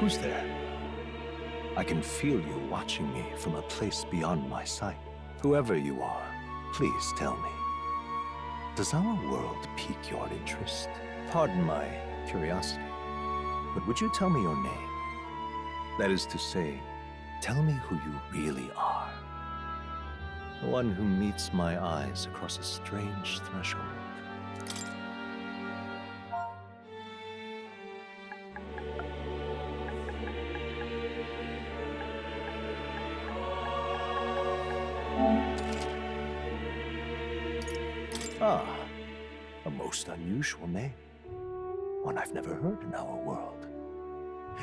Who's there? I can feel you watching me from a place beyond my sight. Whoever you are, please tell me. Does our world pique your interest? Pardon my curiosity, but would you tell me your name? That is to say, tell me who you really are. The one who meets my eyes across a strange threshold. Ah, a most unusual name. One I've never heard in our world.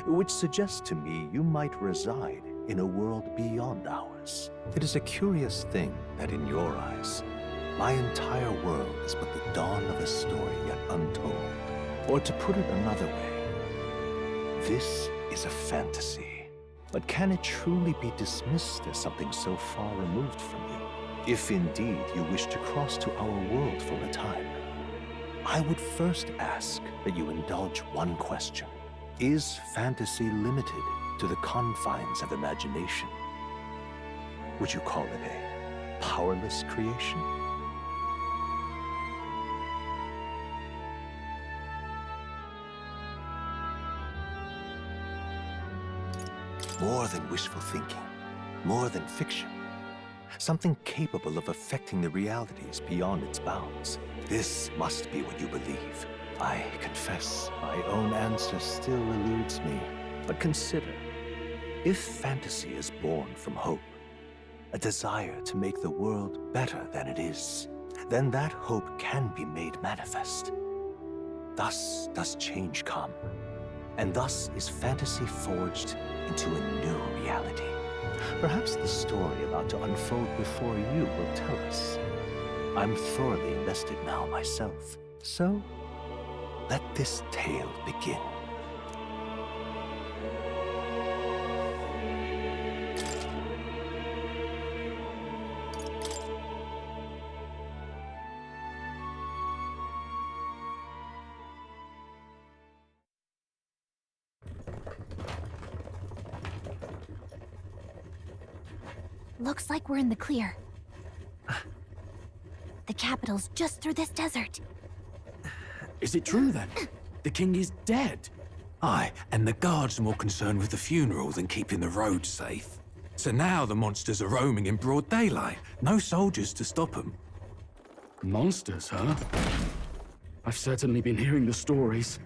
Which suggests to me you might reside in a world beyond ours. It is a curious thing that in your eyes, my entire world is but the dawn of a story yet untold. Or to put it another way, this is a fantasy. But can it truly be dismissed as something so far removed from you? If indeed you wish to cross to our world for a time, I would first ask that you indulge one question. Is fantasy limited to the confines of imagination? Would you call it a powerless creation? More than wishful thinking, more than fiction. Something capable of affecting the realities beyond its bounds. This must be what you believe. I confess, my own answer still eludes me. But consider, if fantasy is born from hope, a desire to make the world better than it is, then that hope can be made manifest. Thus does change come, and thus is fantasy forged into a new reality. Perhaps the story about to unfold before you will tell us. I'm thoroughly invested now myself, so let this tale begin. Looks like we're in the clear. The capital's just through this desert. Is it true then? The king is dead? Aye, and the guards are more concerned with the funeral than keeping the roads safe. So now the monsters are roaming in broad daylight. No soldiers to stop them. Monsters, huh? I've certainly been hearing the stories.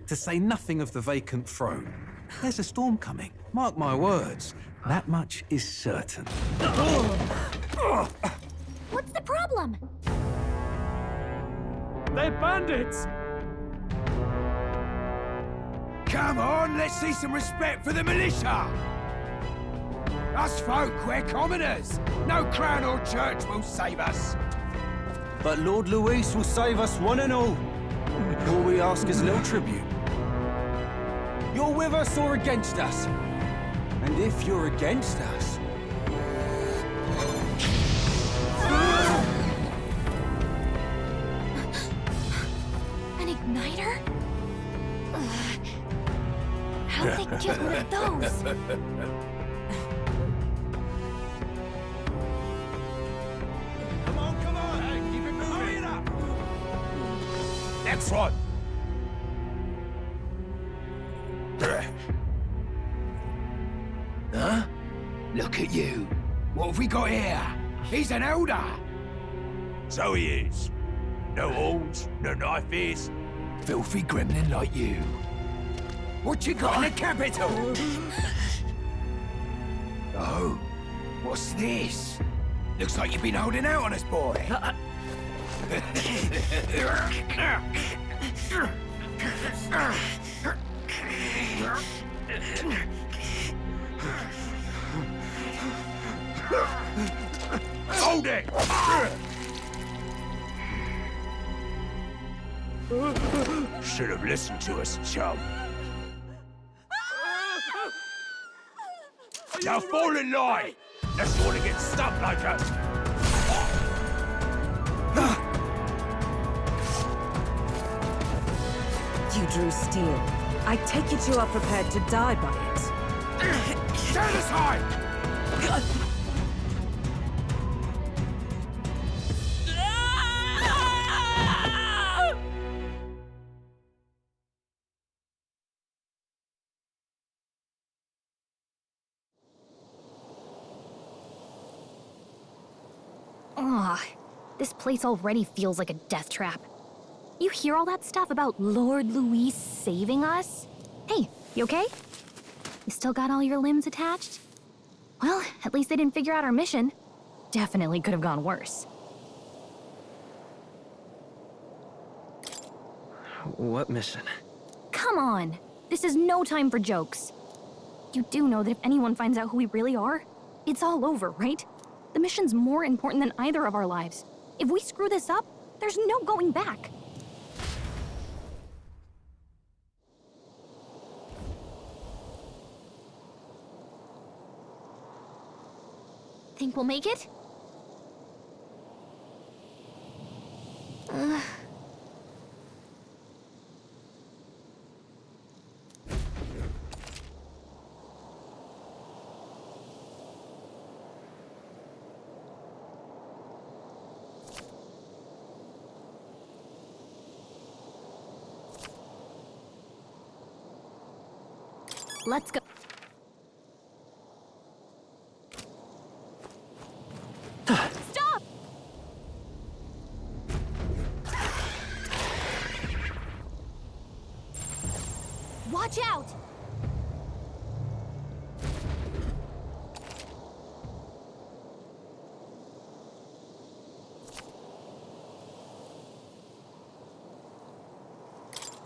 To say nothing of the vacant throne. There's a storm coming, mark my words. That much is certain. What's the problem? They're bandits! Come on, let's see some respect for the militia! Us folk, we're commoners. No crown or church will save us. But Lord Luis will save us one and all. All we ask is little tribute. You're with us or against us? And if you're against us... An igniter? How'd they get one of those? Come on, hey, keep it moving. Hurry it up. Next one. Huh? Look at you. What have we got here? He's an elder. So he is. No horns, no knife ears. Filthy gremlin like you. What you got in the capital? Oh, what's this? Looks like you've been holding out on us, boy. Hold it! Should have listened to us, chum. Now fall in line! Let's want to get stuck like us! You drew steel. I take it you are prepared to die by it. Stand aside! Ugh, this place already feels like a death trap. You hear all that stuff about Lord Louis saving us? Hey, you okay? You still got all your limbs attached? Well, at least they didn't figure out our mission. Definitely could have gone worse. What mission? Come on! This is no time for jokes. You do know that if anyone finds out who we really are, it's all over, right? The mission's more important than either of our lives. If we screw this up, there's no going back. Think we'll make it? Let's go. Stop! Watch out!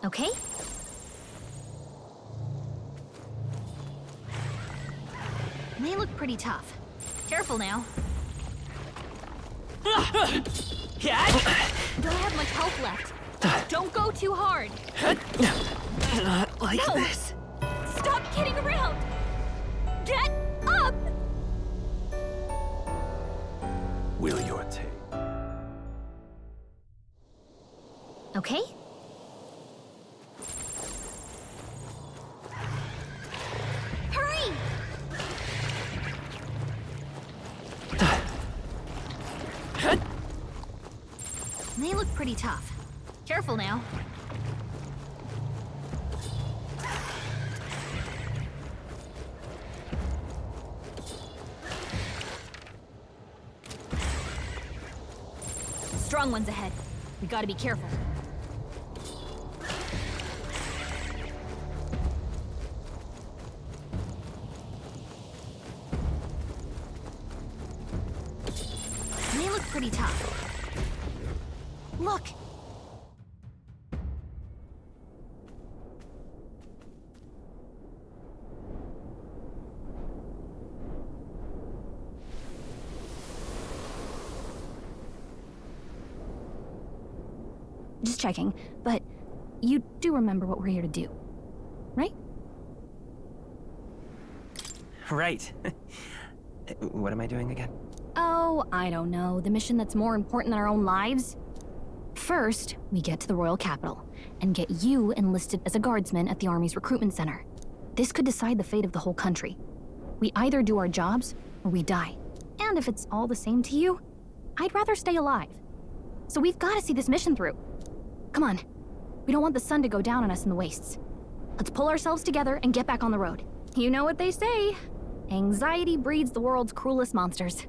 Okay. They look pretty tough. Careful now. Don't have much health left. Don't go too hard. Not like No! this. Stop kidding around! Get up! Will your take? Okay. Hurry! They look pretty tough. Careful now. Strong ones ahead. We gotta be careful. They look pretty tough. Look! Just checking, but you do remember what we're here to do, right? Right. What am I doing again? Oh, I don't know. The mission that's more important than our own lives? First, we get to the royal capital and get you enlisted as a guardsman at the army's recruitment center. This could decide the fate of the whole country. We either do our jobs or we die. And if it's all the same to you, I'd rather stay alive. So we've got to see this mission through. Come on. We don't want the sun to go down on us in the wastes. Let's pull ourselves together and get back on the road. You know what they say. Anxiety breeds the world's cruelest monsters.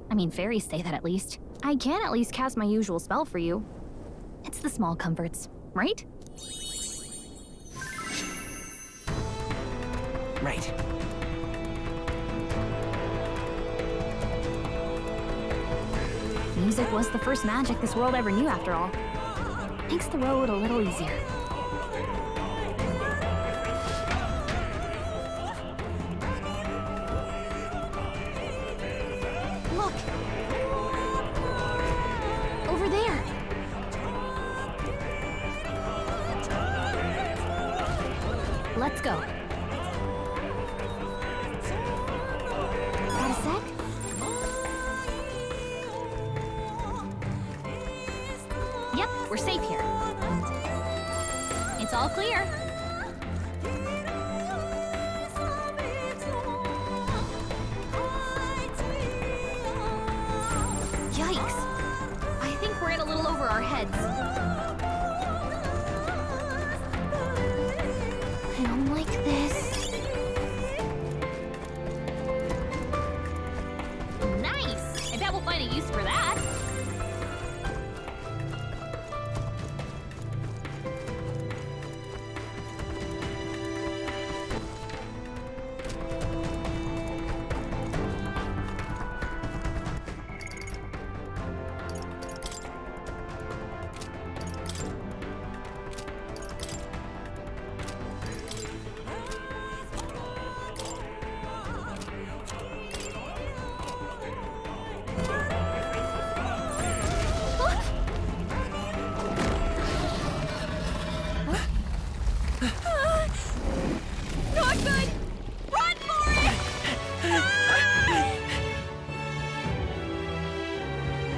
I mean, fairies say that at least. I can at least cast my usual spell for you. It's the small comforts, right? Right. Music was the first magic this world ever knew, after all. Makes the road a little easier. Look! Over there! Let's go. Got a sec? Yep, we're safe here. It's all clear. Yikes! I think we're in a little over our heads. I don't like this. Nice! I bet we'll find a use for that. Not good! Run for it!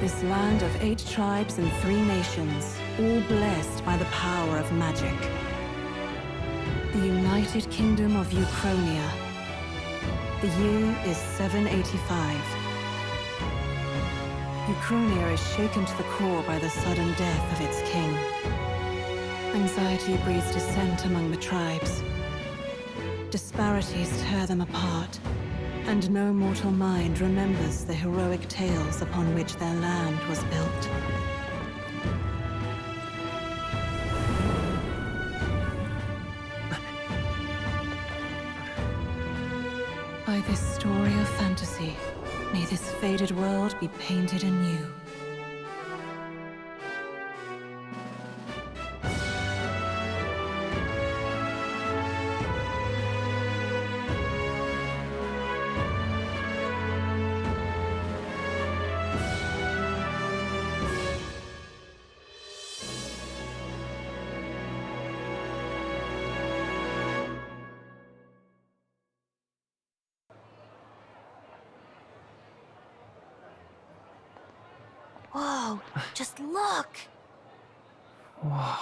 This land of 8 tribes and 3 nations, all blessed by the power of magic. The United Kingdom of Uchronia. The year is 785. Uchronia is shaken to the core by the sudden death of its king. Anxiety breeds dissent among the tribes. Disparities tear them apart, and no mortal mind remembers the heroic tales upon which their land was built. By this story of fantasy, may this faded world be painted anew. Whoa, just look! Whoa.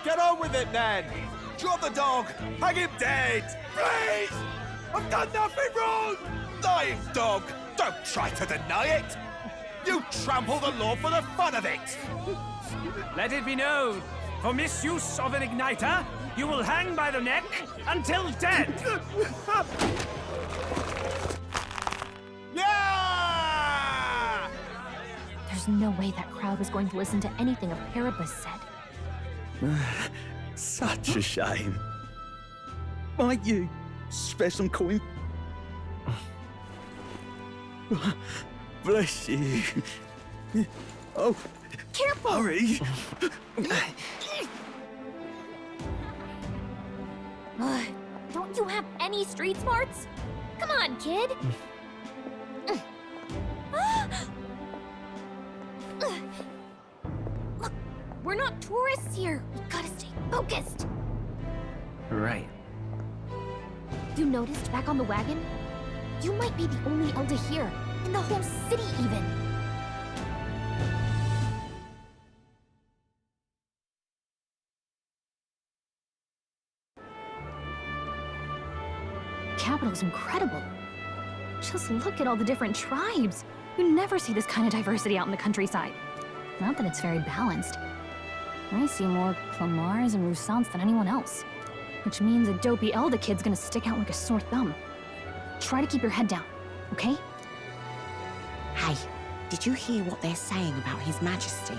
Get on with it, then! Drop the dog! Hang him dead! Please! I've done nothing wrong! Lying dog! Don't try to deny it! You trample the law for the fun of it! Let it be known, for misuse of an igniter, you will hang by the neck until dead! Yeah! There's no way that crowd was going to listen to anything a Paribus said. Such a shame. Might you spare some coin? Bless you. Oh, Careful! hurry. Don't you have any street smarts? Come on, kid! Look, we're not tourists here. We gotta stay focused. Right. You noticed back on the wagon? You might be the only Elder here, in the whole city even. The capital's incredible. Just look at all the different tribes. You never see this kind of diversity out in the countryside. Not that it's very balanced. I see more Clamars and Roussants than anyone else. Which means a dopey Elder kid's gonna stick out like a sore thumb. Try to keep your head down, okay? Hey, did you hear what they're saying about His Majesty?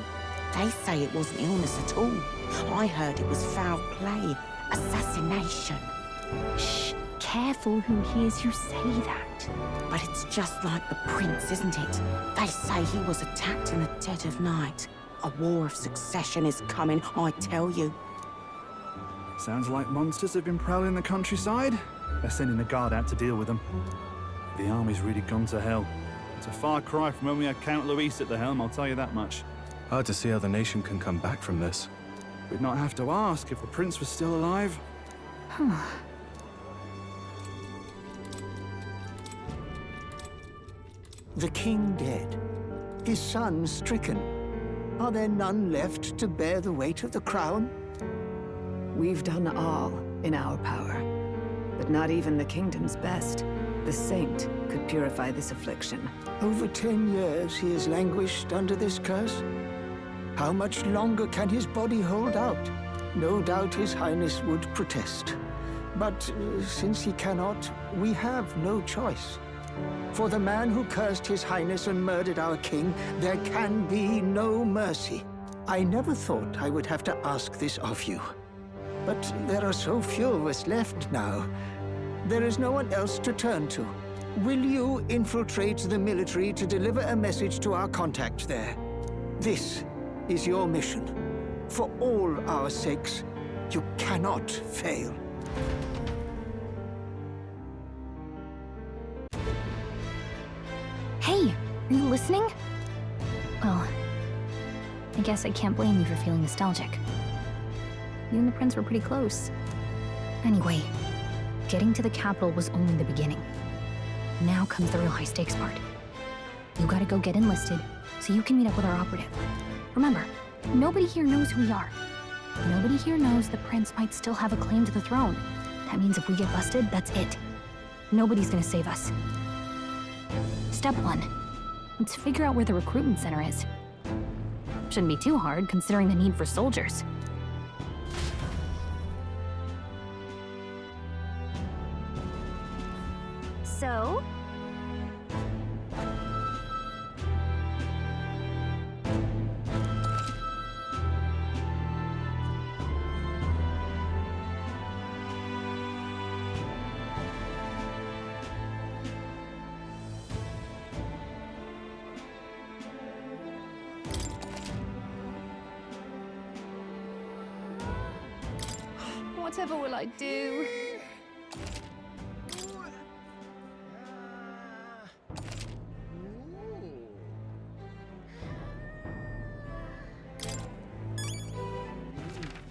They say it wasn't illness at all. I heard it was foul play, assassination. Shh, careful who hears you say that. But it's just like the prince, isn't it? They say he was attacked in the dead of night. A war of succession is coming, I tell you. Sounds like monsters have been prowling the countryside. They're sending the guard out to deal with them. The army's really gone to hell. It's a far cry from when we had Count Luis at the helm, I'll tell you that much. Hard to see how the nation can come back from this. We'd not have to ask if the prince was still alive. The king dead, his son stricken. Are there none left to bear the weight of the crown? We've done all in our power, but not even the kingdom's best. The saint could purify this affliction. Over 10 years he has languished under this curse. How much longer can his body hold out? No doubt his highness would protest. But since he cannot, we have no choice. For the man who cursed his highness and murdered our king, there can be no mercy. I never thought I would have to ask this of you. But there are so few of us left now. There is no one else to turn to. Will you infiltrate the military to deliver a message to our contact there? This is your mission. For all our sakes, you cannot fail. Hey, are you listening? Well, I guess I can't blame you for feeling nostalgic. You and the prince were pretty close. Anyway, getting to the capital was only the beginning. Now comes the real high-stakes part. You gotta go get enlisted, so you can meet up with our operative. Remember, nobody here knows who we are. Nobody here knows the prince might still have a claim to the throne. That means if we get busted, that's it. Nobody's gonna save us. Step 1. Let's figure out where the recruitment center is. Shouldn't be too hard, considering the need for soldiers. So? Whatever will I do?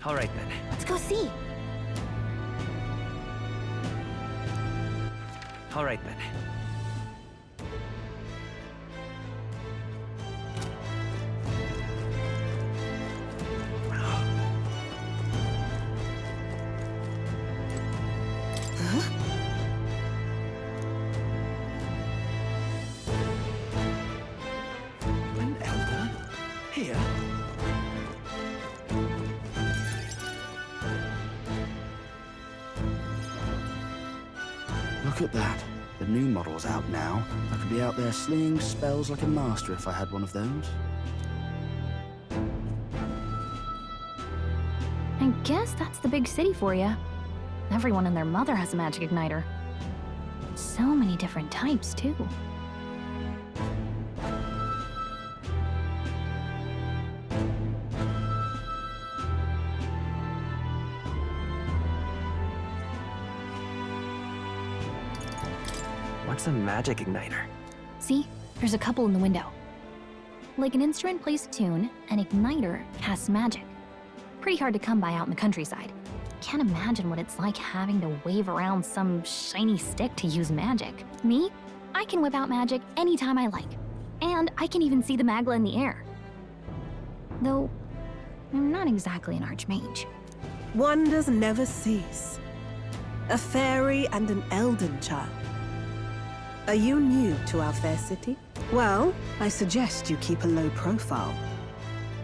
All right, then. Let's go see. All right, then. An elder? Here? Look at that. The new model's out now. I could be out there slinging spells like a master if I had one of those. I guess that's the big city for you. Everyone and their mother has a magic igniter. So many different types, too. What's a magic igniter? See? There's a couple in the window. Like an instrument plays a tune, an igniter casts magic. Pretty hard to come by out in the countryside. Can't imagine what it's like having to wave around some shiny stick to use magic. Me? I can whip out magic anytime I like. And I can even see the magla in the air. Though, I'm not exactly an archmage. Wonders never cease. A fairy and an elden child. Are you new to our fair city? Well, I suggest you keep a low profile.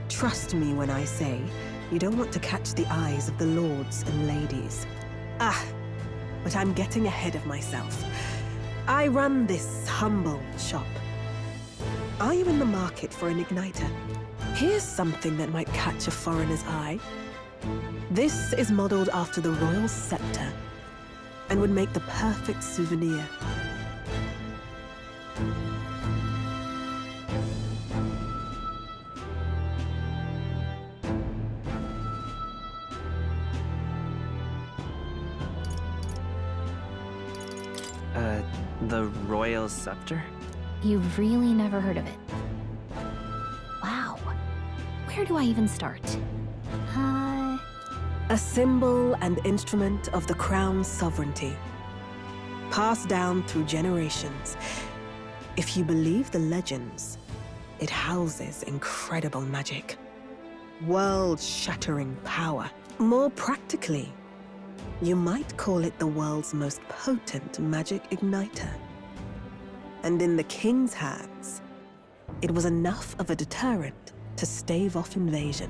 Trust me when I say you don't want to catch the eyes of the lords and ladies. But I'm getting ahead of myself. I run this humble shop. Are you in the market for an igniter? Here's something that might catch a foreigner's eye. This is modeled after the royal scepter and would make the perfect souvenir. The royal scepter? You've really never heard of it. Wow. Where do I even start? A symbol and instrument of the crown's sovereignty. Passed down through generations. If you believe the legends, it houses incredible magic. World-shattering power. More practically, you might call it the world's most potent magic igniter. And in the king's hands, it was enough of a deterrent to stave off invasion.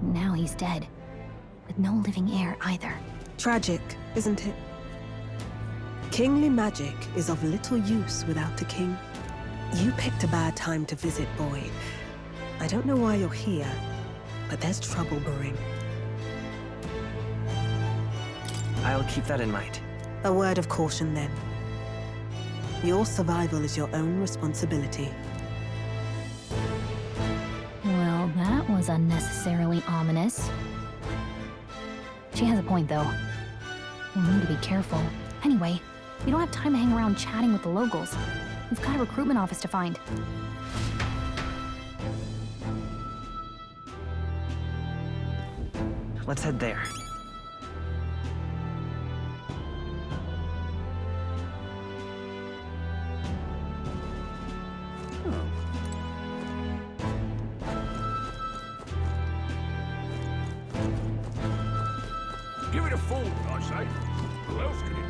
Now he's dead, with no living heir either. Tragic, isn't it? Kingly magic is of little use without a king. You picked a bad time to visit, boy. I don't know why you're here, but there's trouble brewing. I'll keep that in mind. A word of caution, then. Your survival is your own responsibility. Well, that was unnecessarily ominous. She has a point, though. We'll need to be careful. Anyway, we don't have time to hang around chatting with the locals. We've got a recruitment office to find. Let's head there. Give it a forward, I say. Who else can it be?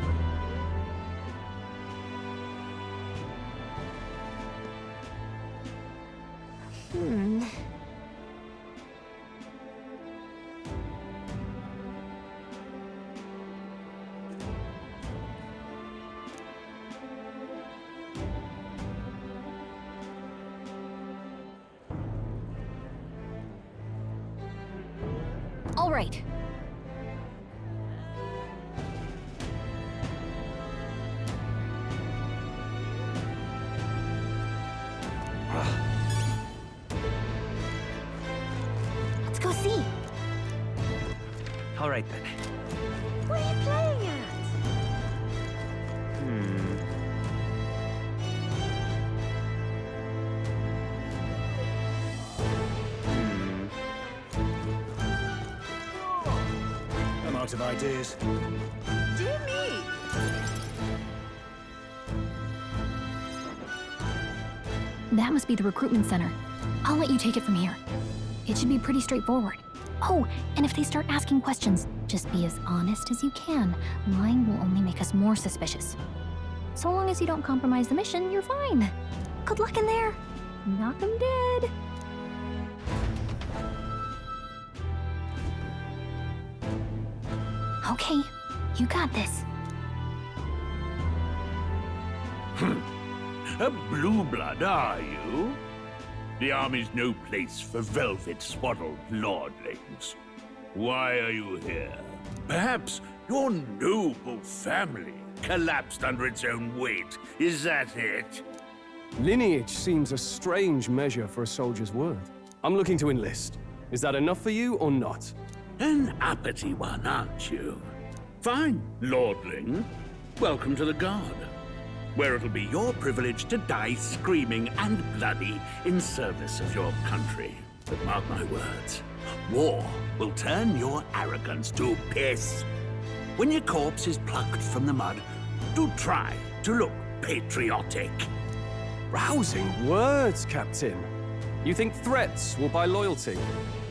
All right. Let's go see. All right, then. What are you playing at? I'm out of ideas. Dear me! That must be the recruitment center. I'll let you take it from here. It should be pretty straightforward. Oh, and if they start asking questions, just be as honest as you can. Lying will only make us more suspicious. So long as you don't compromise the mission, you're fine. Good luck in there. Knock 'em dead. Okay, you got this. A blue blood, are you? The army's no place for velvet-swaddled lordlings. Why are you here? Perhaps your noble family collapsed under its own weight. Is that it? Lineage seems a strange measure for a soldier's worth. I'm looking to enlist. Is that enough for you or not? An uppity one, aren't you? Fine, lordling. Welcome to the Guard, where it'll be your privilege to die screaming and bloody in service of your country. But mark my words, war will turn your arrogance to piss. When your corpse is plucked from the mud, do try to look patriotic. Rousing words, Captain. You think threats will buy loyalty?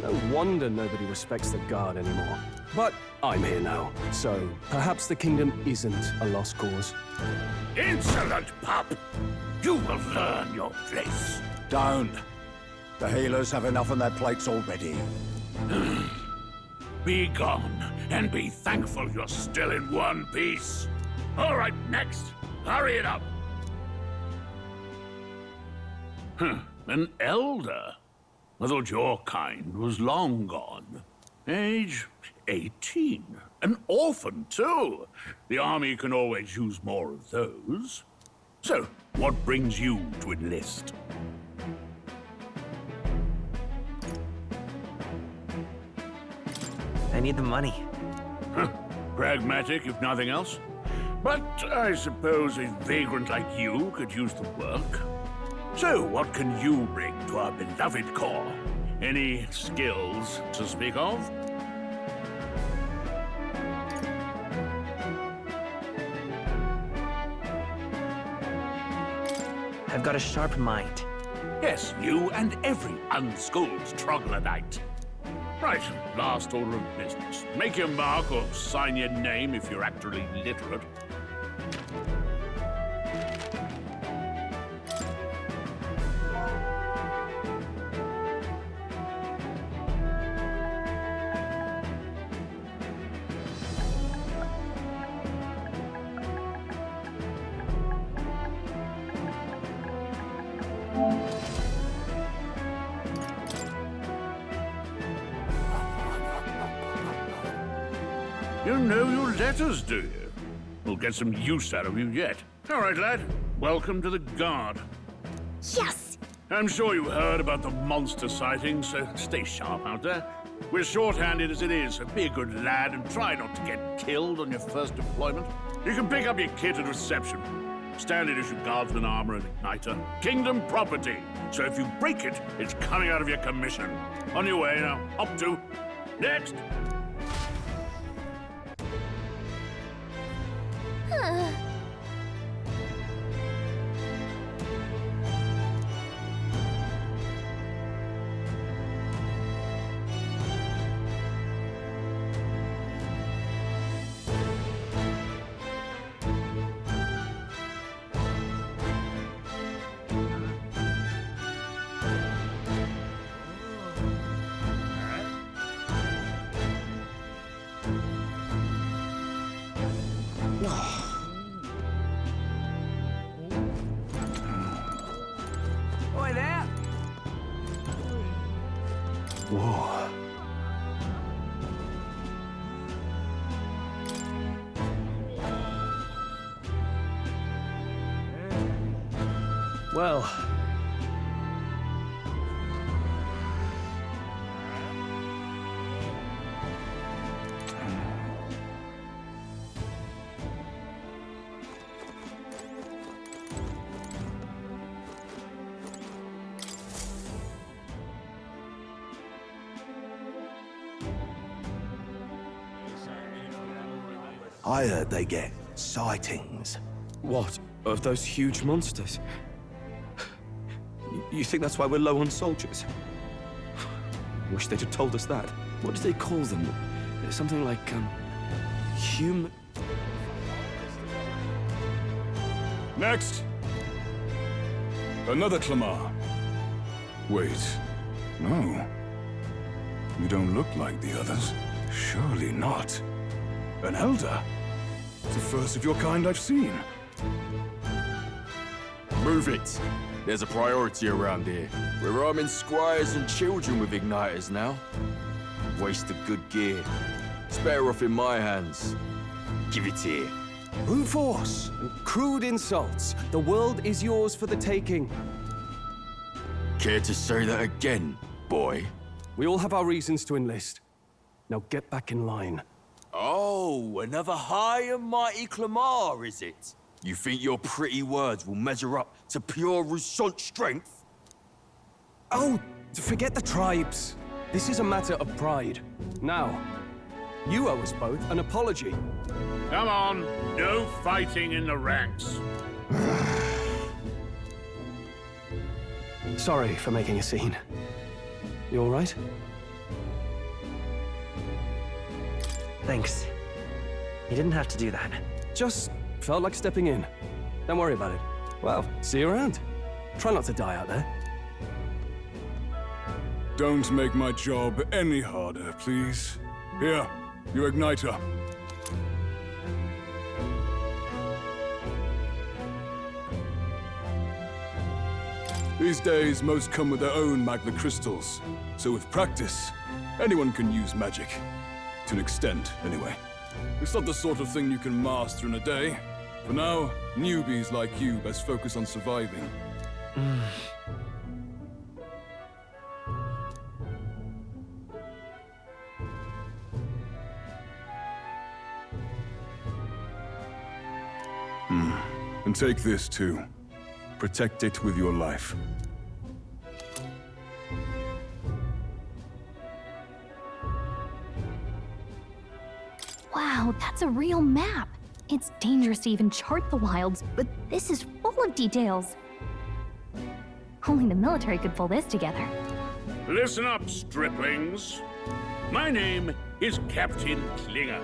No wonder nobody respects the Guard anymore. But I'm here now, so perhaps the kingdom isn't a lost cause. Insolent pup! You will learn your place. Don't. The healers have enough on their plates already. Be gone, and be thankful you're still in one piece. All right, next. Hurry it up. An elder? I thought your kind was long gone. Age 18. An orphan, too. The army can always use more of those. So, what brings you to enlist? I need the money. Pragmatic, if nothing else. But I suppose a vagrant like you could use the work. So, what can you bring to our beloved corps? Any skills to speak of? I've got a sharp mind. Yes, you and every unschooled troglodyte. Right, last order of business. Make your mark or sign your name if you're actually literate. You know your letters, do you? We'll get some use out of you yet. All right, lad. Welcome to the Guard. Yes! I'm sure you heard about the monster sightings, so stay sharp out there. We're short-handed as it is, so be a good lad and try not to get killed on your first deployment. You can pick up your kit at reception. Standard issue guardsman armor and igniter. Kingdom property. So if you break it, it's coming out of your commission. On your way now. Up to. Next. Oi there! Whoa. Well. I heard they get sightings. What? Of those huge monsters? You think that's why we're low on soldiers? Wish they'd have told us that. What do they call them? Something like, human... Next! Another Clamar. Wait. No. You don't look like the others. Surely not. An elder? It's the first of your kind I've seen. Move it. There's a priority around here. We're arming squires and children with igniters now. Waste of good gear. It's better off in my hands. Give it here. Brute force and crude insults. The world is yours for the taking. Care to say that again, boy? We all have our reasons to enlist. Now get back in line. Oh, another high and mighty Clamar, is it? You think your pretty words will measure up to pure Roussant strength? Oh, forget the tribes. This is a matter of pride. Now, you owe us both an apology. Come on. No fighting in the ranks. Sorry for making a scene. You all right? Thanks. You didn't have to do that. Just felt like stepping in. Don't worry about it. Well, see you around. Try not to die out there. Don't make my job any harder, please. Here, your igniter. These days, most come with their own magna crystals. So with practice, anyone can use magic. To an extent, anyway. It's not the sort of thing you can master in a day. For now, newbies like you best focus on surviving. And take this too. Protect it with your life. Wow, that's a real map. It's dangerous to even chart the wilds, but this is full of details. Only the military could pull this together. Listen up, striplings. My name is Captain Klinger,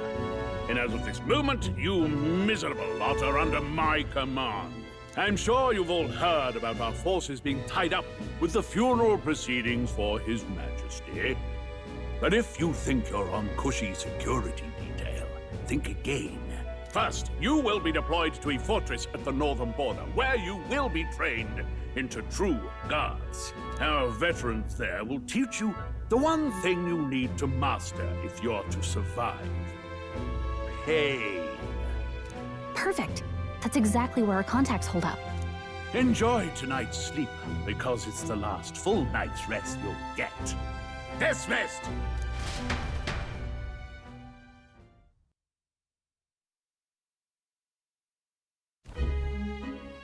and as of this moment, you miserable lot are under my command. I'm sure you've all heard about our forces being tied up with the funeral proceedings for His Majesty. But if you think you're on cushy security detail, think again. First, you will be deployed to a fortress at the northern border, where you will be trained into true guards. Our veterans there will teach you the one thing you need to master if you're to survive. Pain. Perfect. That's exactly where our contacts hold up. Enjoy tonight's sleep, because it's the last full night's rest you'll get. Dismissed!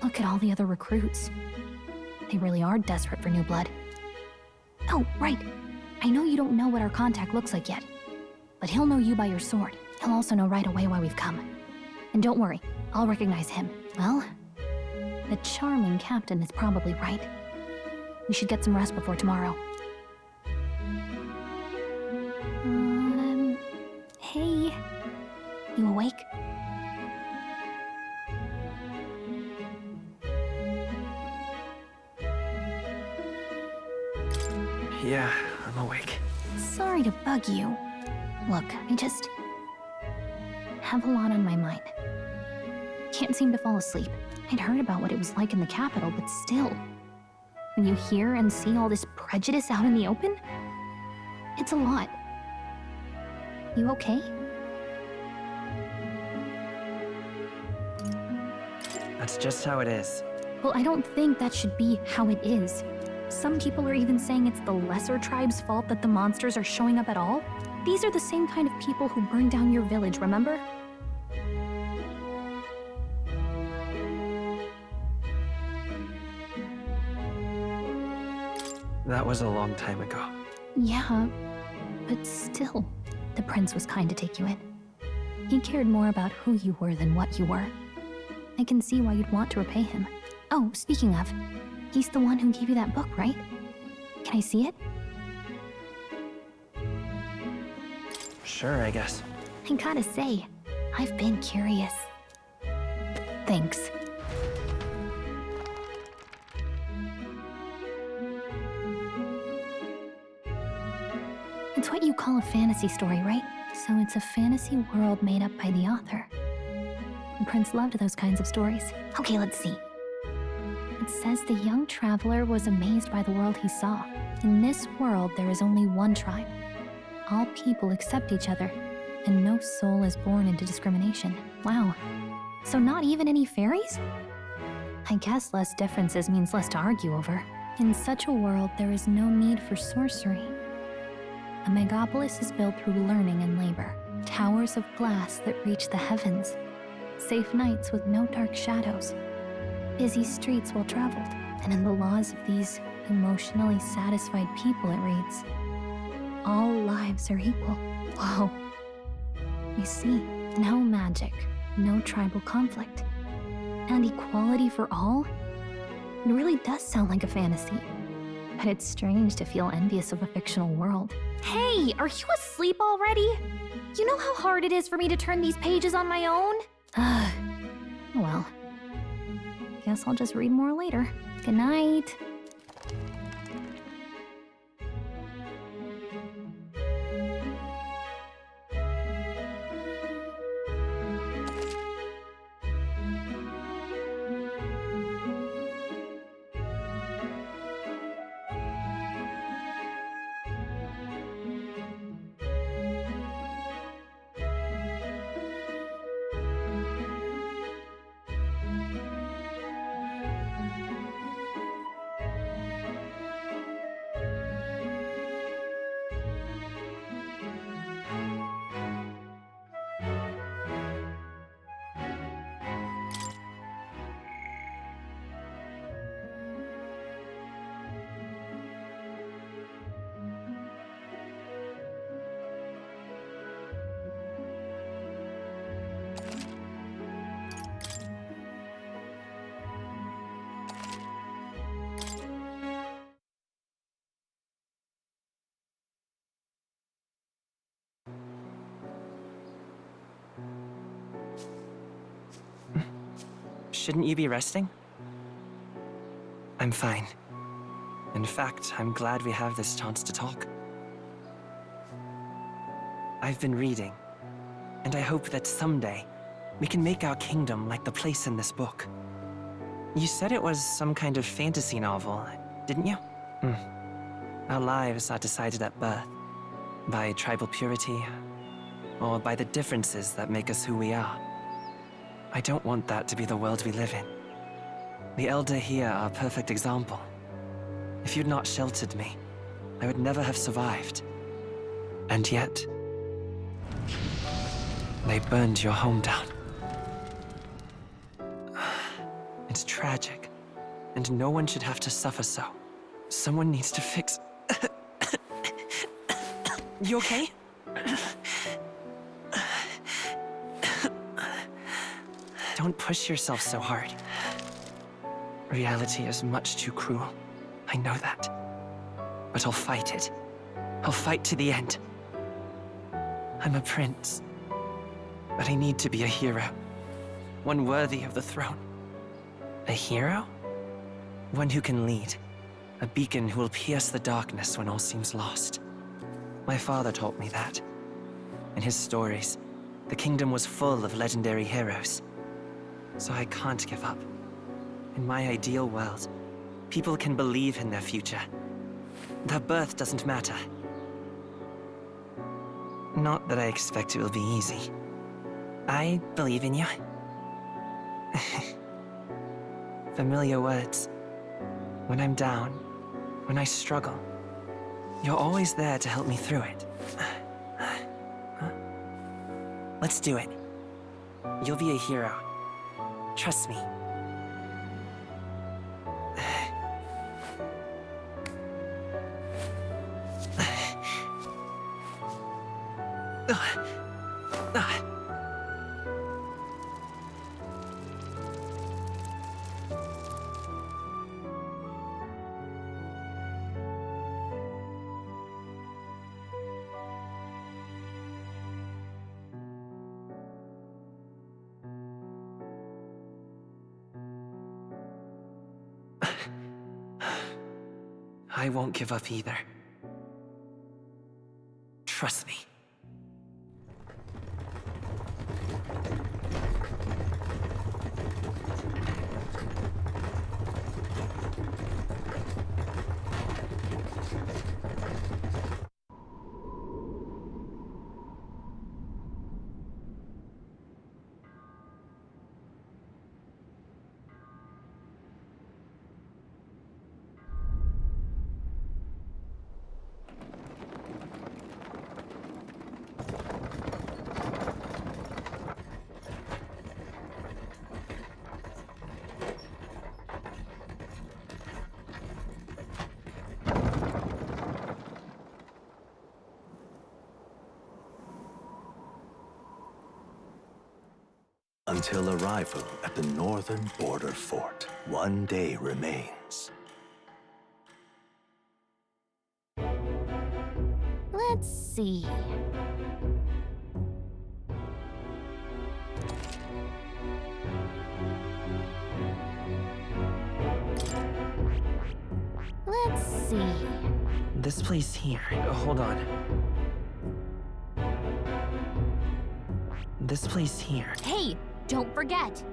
Look at all the other recruits. They really are desperate for new blood. Oh, right. I know you don't know what our contact looks like yet, but he'll know you by your sword. He'll also know right away why we've come. And don't worry, I'll recognize him. Well, the charming captain is probably right. We should get some rest before tomorrow. Hey. You awake? Yeah, I'm awake. Sorry to bug you. Look, I just have a lot on my mind. Can't seem to fall asleep. I'd heard about what it was like in the capital, but still. When you hear and see all this prejudice out in the open, it's a lot. You okay? That's just how it is. Well, I don't think that should be how it is. Some people are even saying it's the lesser tribe's fault that the monsters are showing up at all. These are the same kind of people who burned down your village, remember? That was a long time ago. Yeah, but still, the prince was kind to take you in. He cared more about who you were than what you were. I can see why you'd want to repay him. Oh, speaking of, he's the one who gave you that book, right? Can I see it? Sure, I guess. I gotta say, I've been curious. Thanks. It's what you call a fantasy story, right? So it's a fantasy world made up by the author. The prince loved those kinds of stories. Okay, let's see. It says the young traveler was amazed by the world he saw. In this world, there is only one tribe. All people accept each other, and no soul is born into discrimination. Wow. So not even any fairies? I guess less differences means less to argue over. In such a world, there is no need for sorcery. A megapolis is built through learning and labor. Towers of glass that reach the heavens. Safe nights with no dark shadows. Busy streets well traveled. And in the laws of these emotionally satisfied people, it reads, all lives are equal. Whoa. You see, no magic, no tribal conflict, and equality for all? It really does sound like a fantasy. But it's strange to feel envious of a fictional world. Hey, are you asleep already? You know how hard it is for me to turn these pages on my own? Well, guess I'll just read more later. Good night. Shouldn't you be resting? I'm fine. In fact, I'm glad we have this chance to talk. I've been reading, and I hope that someday we can make our kingdom like the place in this book. You said it was some kind of fantasy novel, didn't you? Our lives are decided at birth, by tribal purity, or by the differences that make us who we are. I don't want that to be the world we live in. The Elder here are a perfect example. If you'd not sheltered me, I would never have survived. And yet, they burned your home down. It's tragic, and no one should have to suffer so. Someone needs to fix... You okay? Don't push yourself so hard. Reality is much too cruel. I know that. But I'll fight it. I'll fight to the end. I'm a prince. But I need to be a hero. One worthy of the throne. A hero? One who can lead. A beacon who will pierce the darkness when all seems lost. My father taught me that. In his stories, the kingdom was full of legendary heroes. So I can't give up. In my ideal world, people can believe in their future. Their birth doesn't matter. Not that I expect it will be easy. I believe in you. Familiar words. When I'm down, when I struggle, you're always there to help me through it. Let's do it. You'll be a hero. Trust me. I won't give up either. Trust me. Until arrival at the northern border fort, one day remains. Let's see. Let's see. This place here. Hold on. This place here. Hey, don't forget.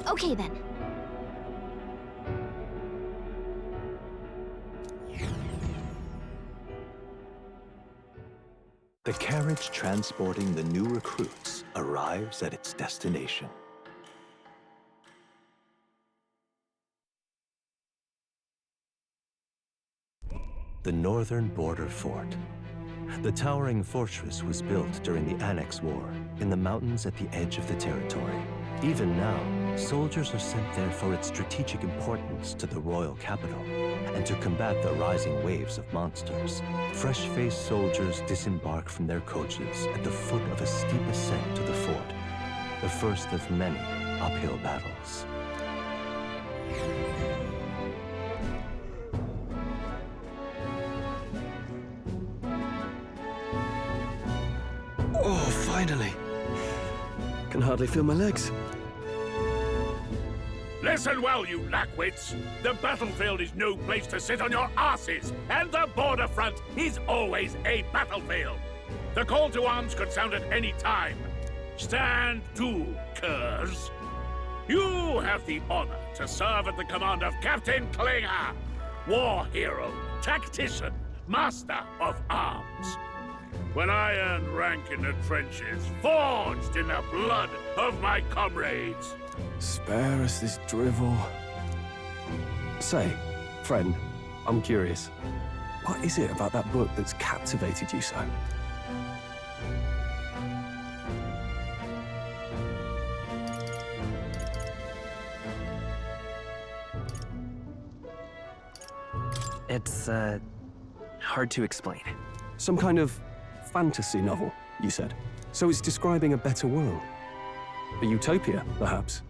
Okay then. The carriage transporting the new recruits arrives at its destination. The northern border fort. The towering fortress was built during the Annex War in the mountains at the edge of the territory. Even now, soldiers are sent there for its strategic importance to the royal capital and to combat the rising waves of monsters. Fresh-faced soldiers disembark from their coaches at the foot of a steep ascent to the fort, the first of many uphill battles. Oh, finally! can hardly feel my legs. Listen well, you lackwits. The battlefield is no place to sit on your asses, and the border front is always a battlefield. The call to arms could sound at any time. Stand to, curs. You have the honor to serve at the command of Captain Klinger, war hero, tactician, master of arms. When I earned rank in the trenches, forged in the blood of my comrades. Spare us this drivel. Say, friend, I'm curious. What is it about that book that's captivated you so? It's, hard to explain. Some kind of fantasy novel, you said. So it's describing a better world. A utopia, perhaps.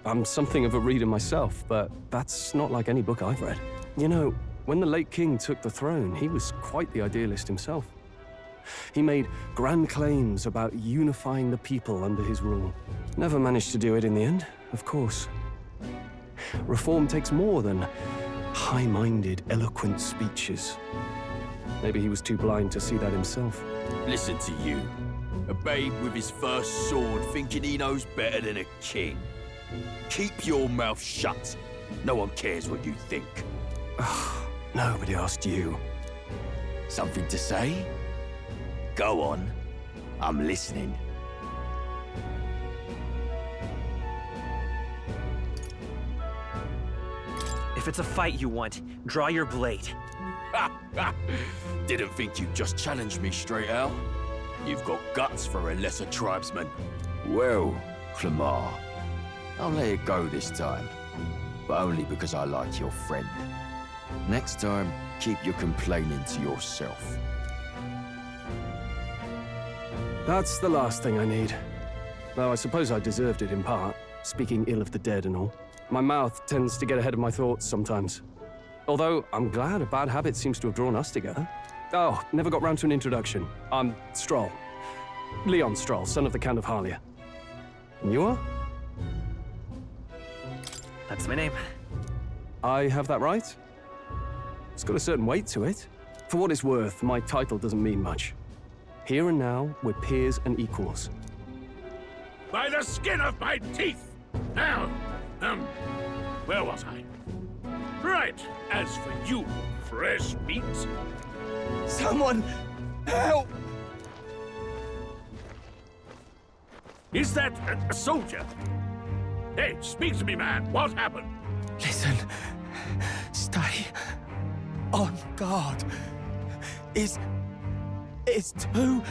I'm something of a reader myself, but that's not like any book I've read. You know, when the late king took the throne, he was quite the idealist himself. He made grand claims about unifying the people under his rule. Never managed to do it in the end, of course. Reform takes more than high-minded, eloquent speeches. Maybe he was too blind to see that himself. Listen to you. A babe with his first sword thinking he knows better than a king. Keep your mouth shut. No one cares what you think. Nobody asked you. Something to say? Go on. I'm listening. If it's a fight you want, draw your blade. Didn't think you'd just challenge me straight out. You've got guts for a lesser tribesman. Well, Clemar, I'll let it go this time. But only because I like your friend. Next time, keep your complaining to yourself. That's the last thing I need. Though I suppose I deserved it in part, speaking ill of the dead and all. My mouth tends to get ahead of my thoughts sometimes. Although, I'm glad a bad habit seems to have drawn us together. Oh, never got round to an introduction. I'm Stroll. Leon Stroll, son of the Count of Harlia. And you are? That's my name. I have that right? It's got a certain weight to it. For what it's worth, my title doesn't mean much. Here and now, we're peers and equals. By the skin of my teeth! Now, where was I? Right, as for you, fresh meat. Someone, help! Is that a soldier? Hey, speak to me, man. What happened? Listen, stay on guard. It's too...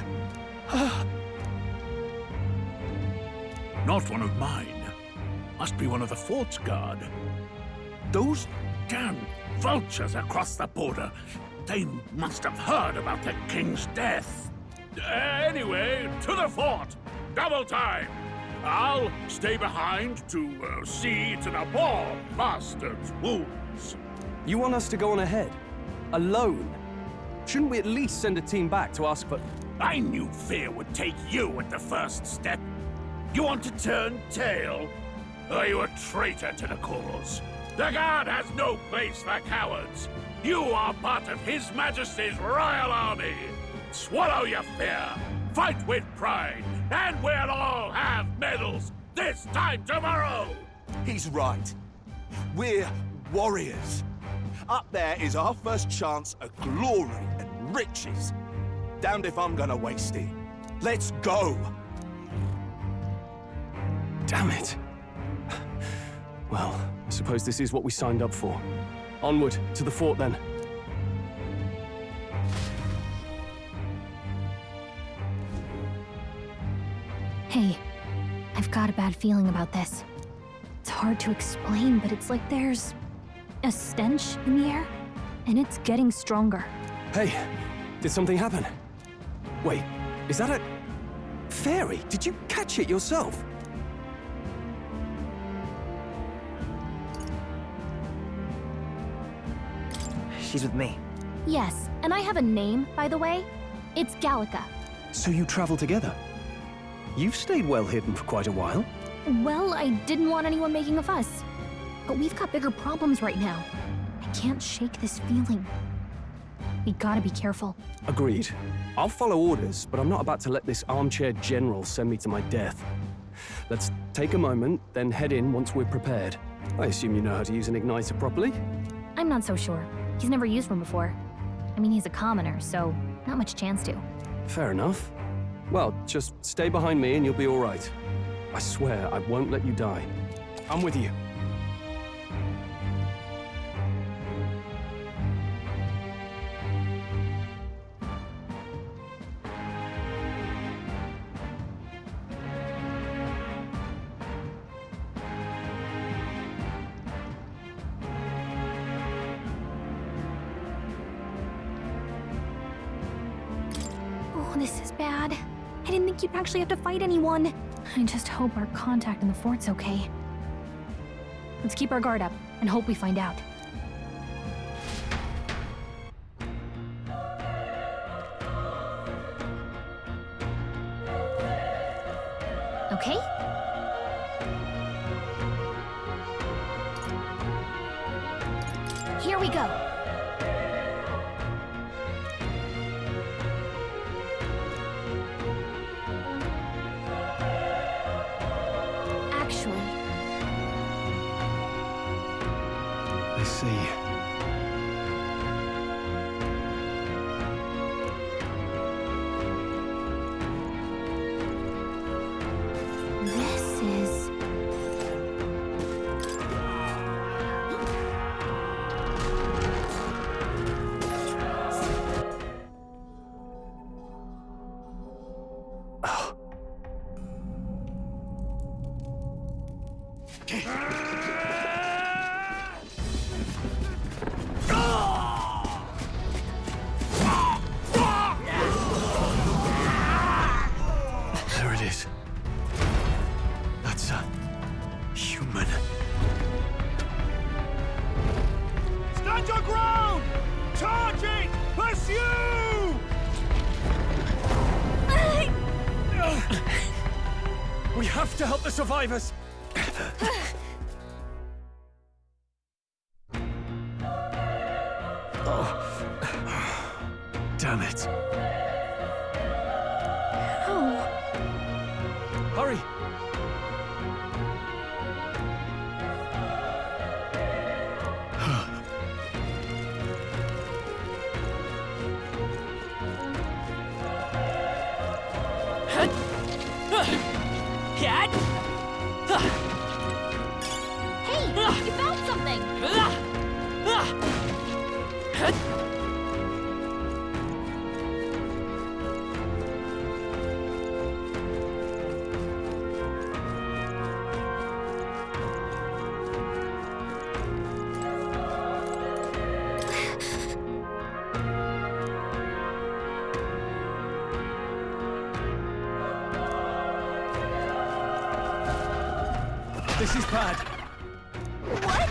Not one of mine. Must be one of the fort's guard. Those damn vultures across the border. They must have heard about the king's death. Anyway, to the fort. Double time. I'll stay behind to see to the poor bastard's wounds. You want us to go on ahead? Alone? Shouldn't we at least send a team back to ask for... I knew fear would take you at the first step. You want to turn tail? Are you a traitor to the cause? The Guard has no place for cowards. You are part of His Majesty's Royal Army. Swallow your fear, fight with pride, and we'll all have medals this time tomorrow! He's right. We're warriors. Up there is our first chance at glory and riches. Damned if I'm gonna waste it. Let's go! Damn it. Well, I suppose this is what we signed up for. Onward, to the fort then. Hey, I've got a bad feeling about this. It's hard to explain, but it's like there's a stench in the air, and it's getting stronger. Hey, did something happen? Wait, is that a... fairy? Did you catch it yourself? She's with me. Yes, and I have a name, by the way. It's Gallica. So you travel together? You've stayed well hidden for quite a while. Well, I didn't want anyone making a fuss. But we've got bigger problems right now. I can't shake this feeling. We gotta be careful. Agreed. I'll follow orders, but I'm not about to let this armchair general send me to my death. Let's take a moment, then head in once we're prepared. I assume you know how to use an igniter properly? I'm not so sure. He's never used one before. I mean, he's a commoner, so not much chance to. Fair enough. Well, just stay behind me and you'll be all right. I swear I won't let you die. I'm with you. Oh, this is bad. I didn't think you'd actually have to fight anyone. I just hope our contact in the fort's okay. Let's keep our guard up and hope we find out. Okay? Here we go. I see. This is... There it is. That's a human. Stand your ground! Charging! Pursue! We have to help the survivors! Damn it. How? Hurry! Cat? Hey, you found something! This is bad. What?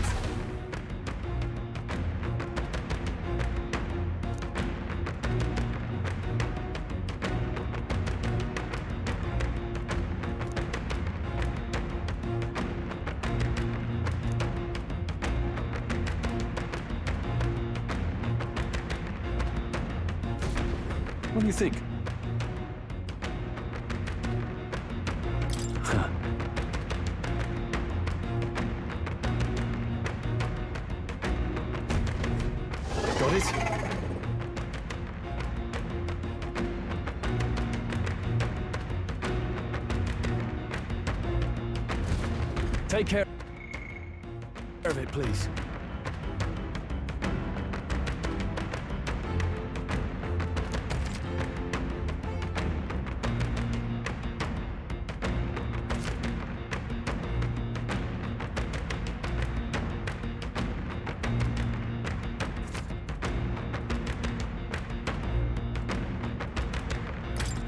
What do you think? Got it? Take care of it, please.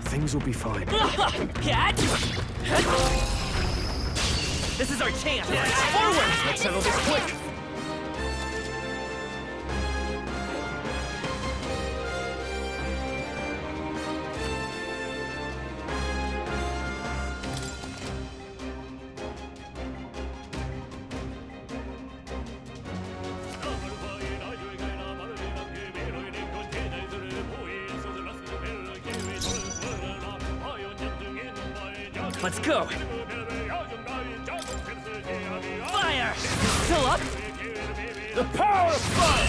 Things will be fine. Cat! This is our chance! Forward! Let's settle this quick! Let's go! Fire! Still up? The power of fire!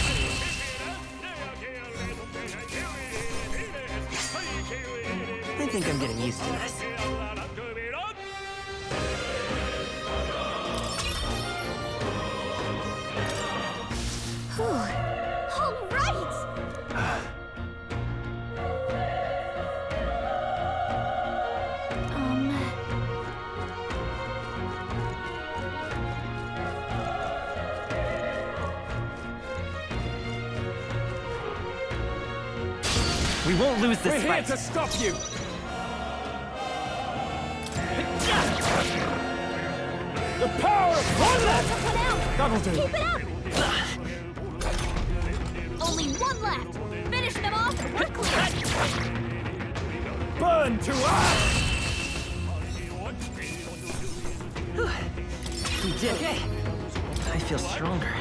I think I'm getting used to this. All right! We won't lose this We're here fight. to stop you! The power of fire! That'll do. Keep it up! Only one left! Finish them off and we're clear! Burn to ash! We did it. I feel stronger.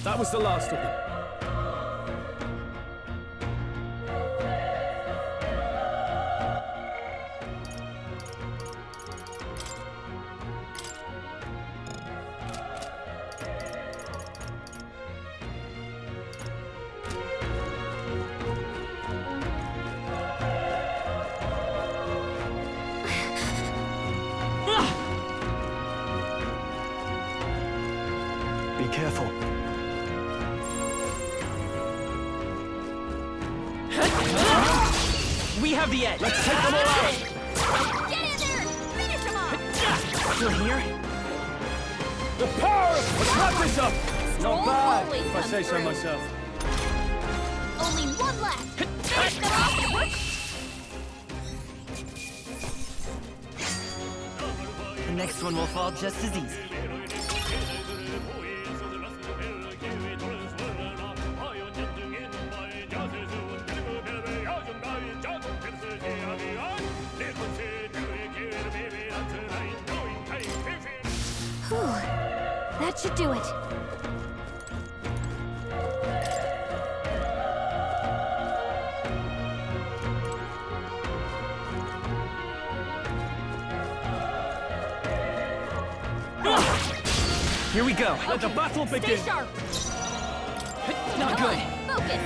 That was the last of them. Be careful. We have the edge. Let's take them all out. Get in there! Finish them off! Still here? The power! Let's wrap this up! Stroll Not bad, always if I comes say so through. myself. Only one left! Finish them off and we're... The next one will fall just as easy. Baby. That should do it. Here we go. Let the battle begin. Stay sharp. Not good. Focus.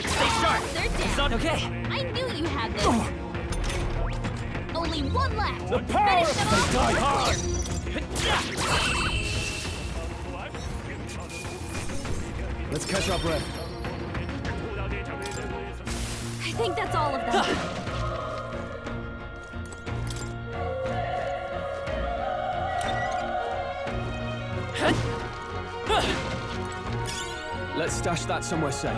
Stay sharp. They're down. It's not okay. I knew you had this. Only one left. The power Finish of them they off. die hard. Let's catch our breath. I think that's all of them. Let's stash that somewhere safe.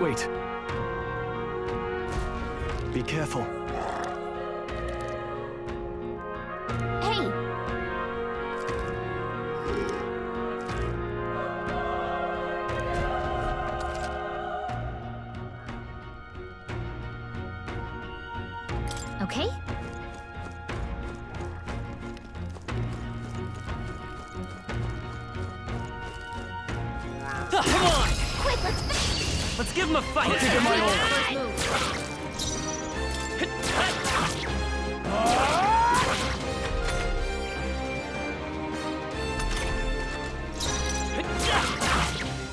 Wait. Be careful. Hey. Okay. Come on! Quick, let's finish. Let's give him a fight. I'll give him my all.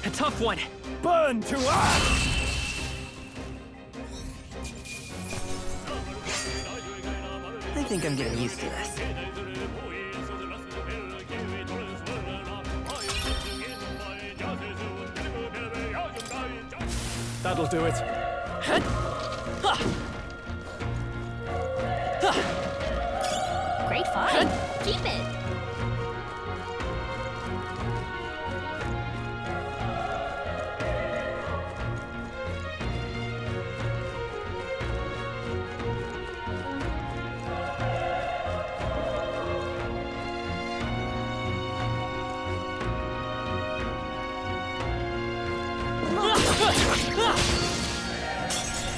A tough one. Burn to ash! I think I'm getting used to this. That'll do it. Great fight. Keep it.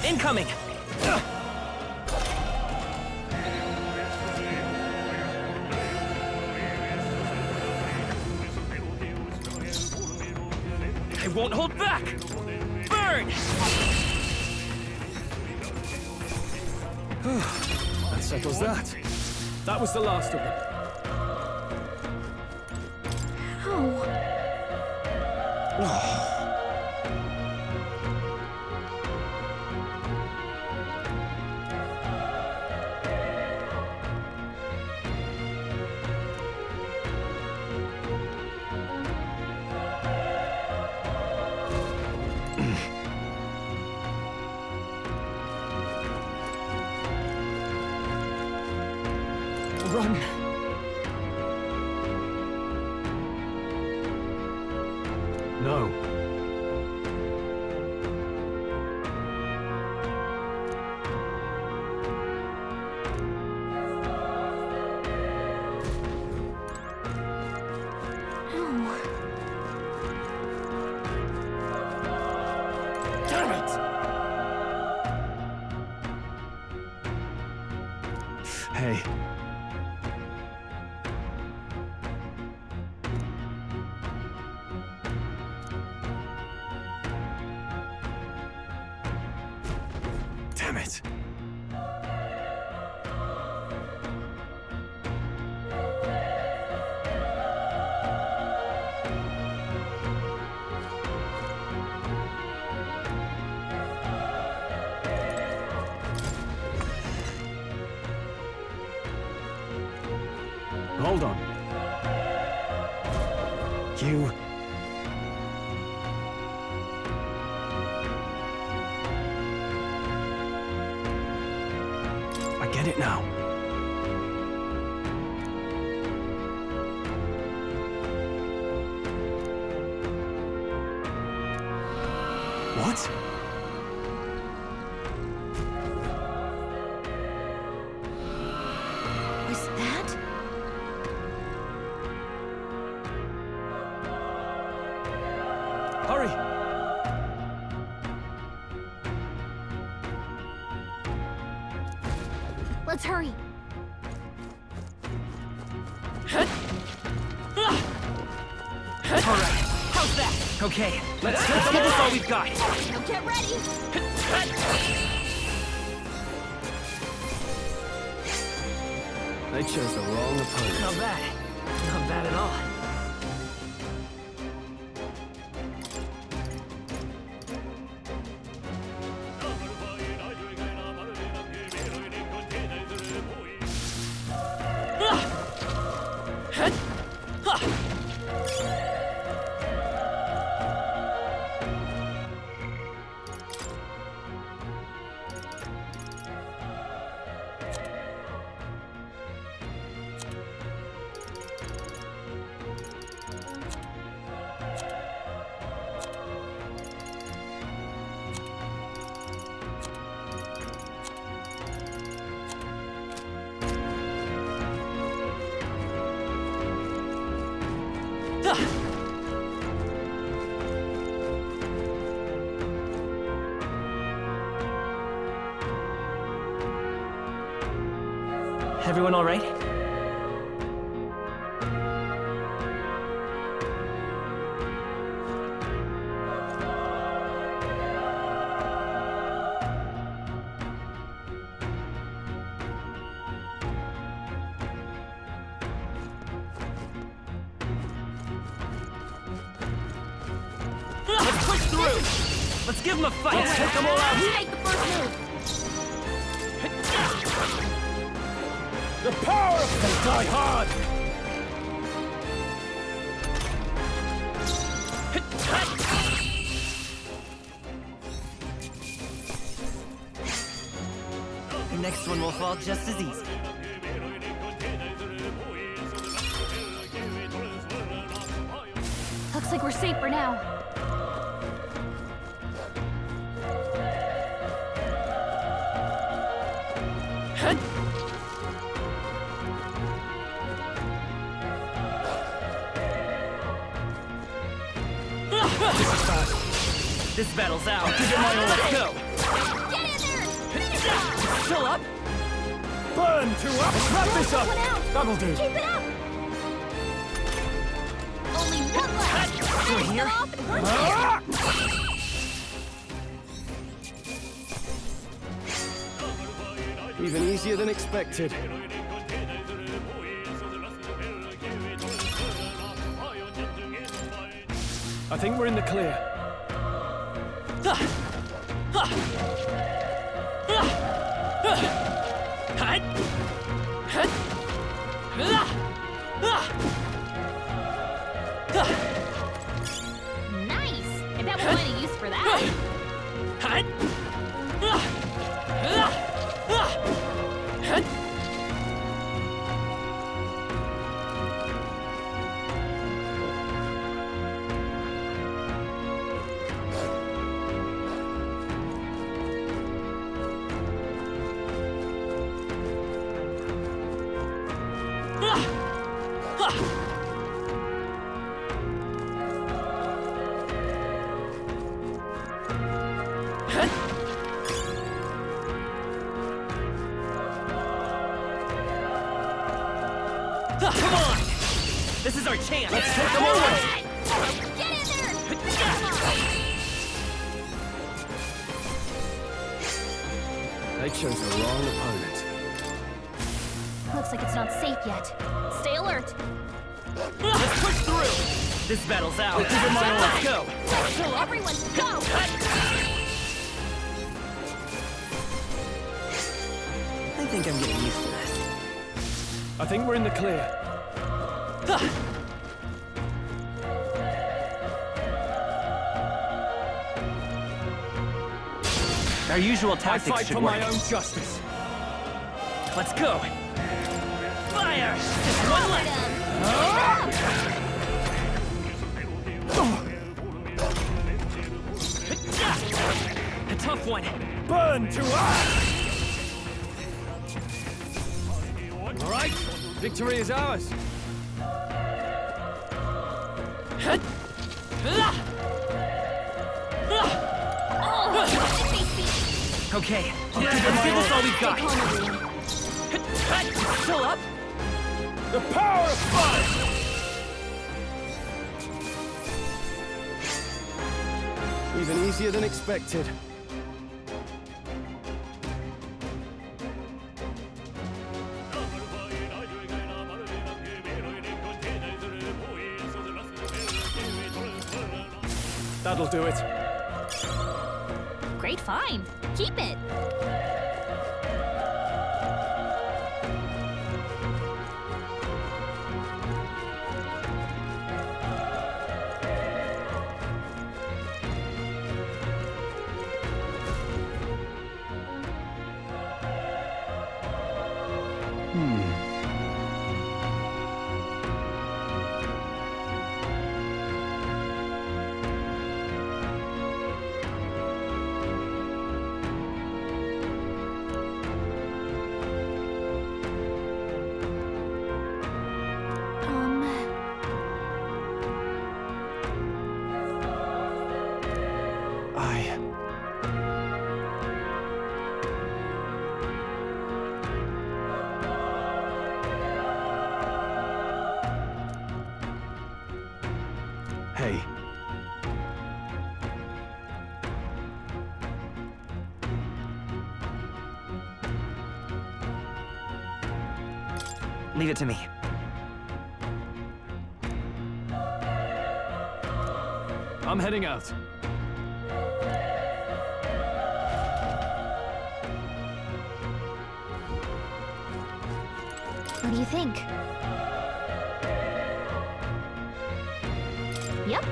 Incoming! I won't hold back! Burn! That settles that. That was the last of them. Run! No. Damn it! Hey. Damn it. Hold on. You... get it now. What? Was that? Hurry! Let's hurry. All right, how's that? Okay, let's give this all we've got. Now get ready. They chose the wrong opponent. Not bad. Not bad at all. Everyone all right? Let's push through! Let's give them a fight! Let's take them all out! You make the first move! The power of they die hard! The next one will fall just as easy. Looks like we're safe for now. This battle's out. I'll give it my all. Let's go. Get in there! Still up? Burn two up! Wrap this up! That'll do. Keep it up! Only one left! We're here? Off and we're here! Even easier than expected. I think we're in the clear. Nice! I bet we'll find a use for that. Come on! This is our chance! Let's take them away! Get in there! They chose the wrong opponent. Looks like it's not safe yet. Stay alert. Let's push through! This battle's out. Give it my all. Let's go! Everyone, go! I think I'm getting used to this. I think we're in the clear. Our usual tactics I fight should for work. my own justice. Let's go! Fire! Just one left! A tough one! Burn to us! All right, victory is ours. Okay, let's give this all we've got. Still up? The power of fire! Even easier than expected. That'll do it. Great find. Keep it. Hey. Leave it to me. I'm heading out. What do you think? Yep.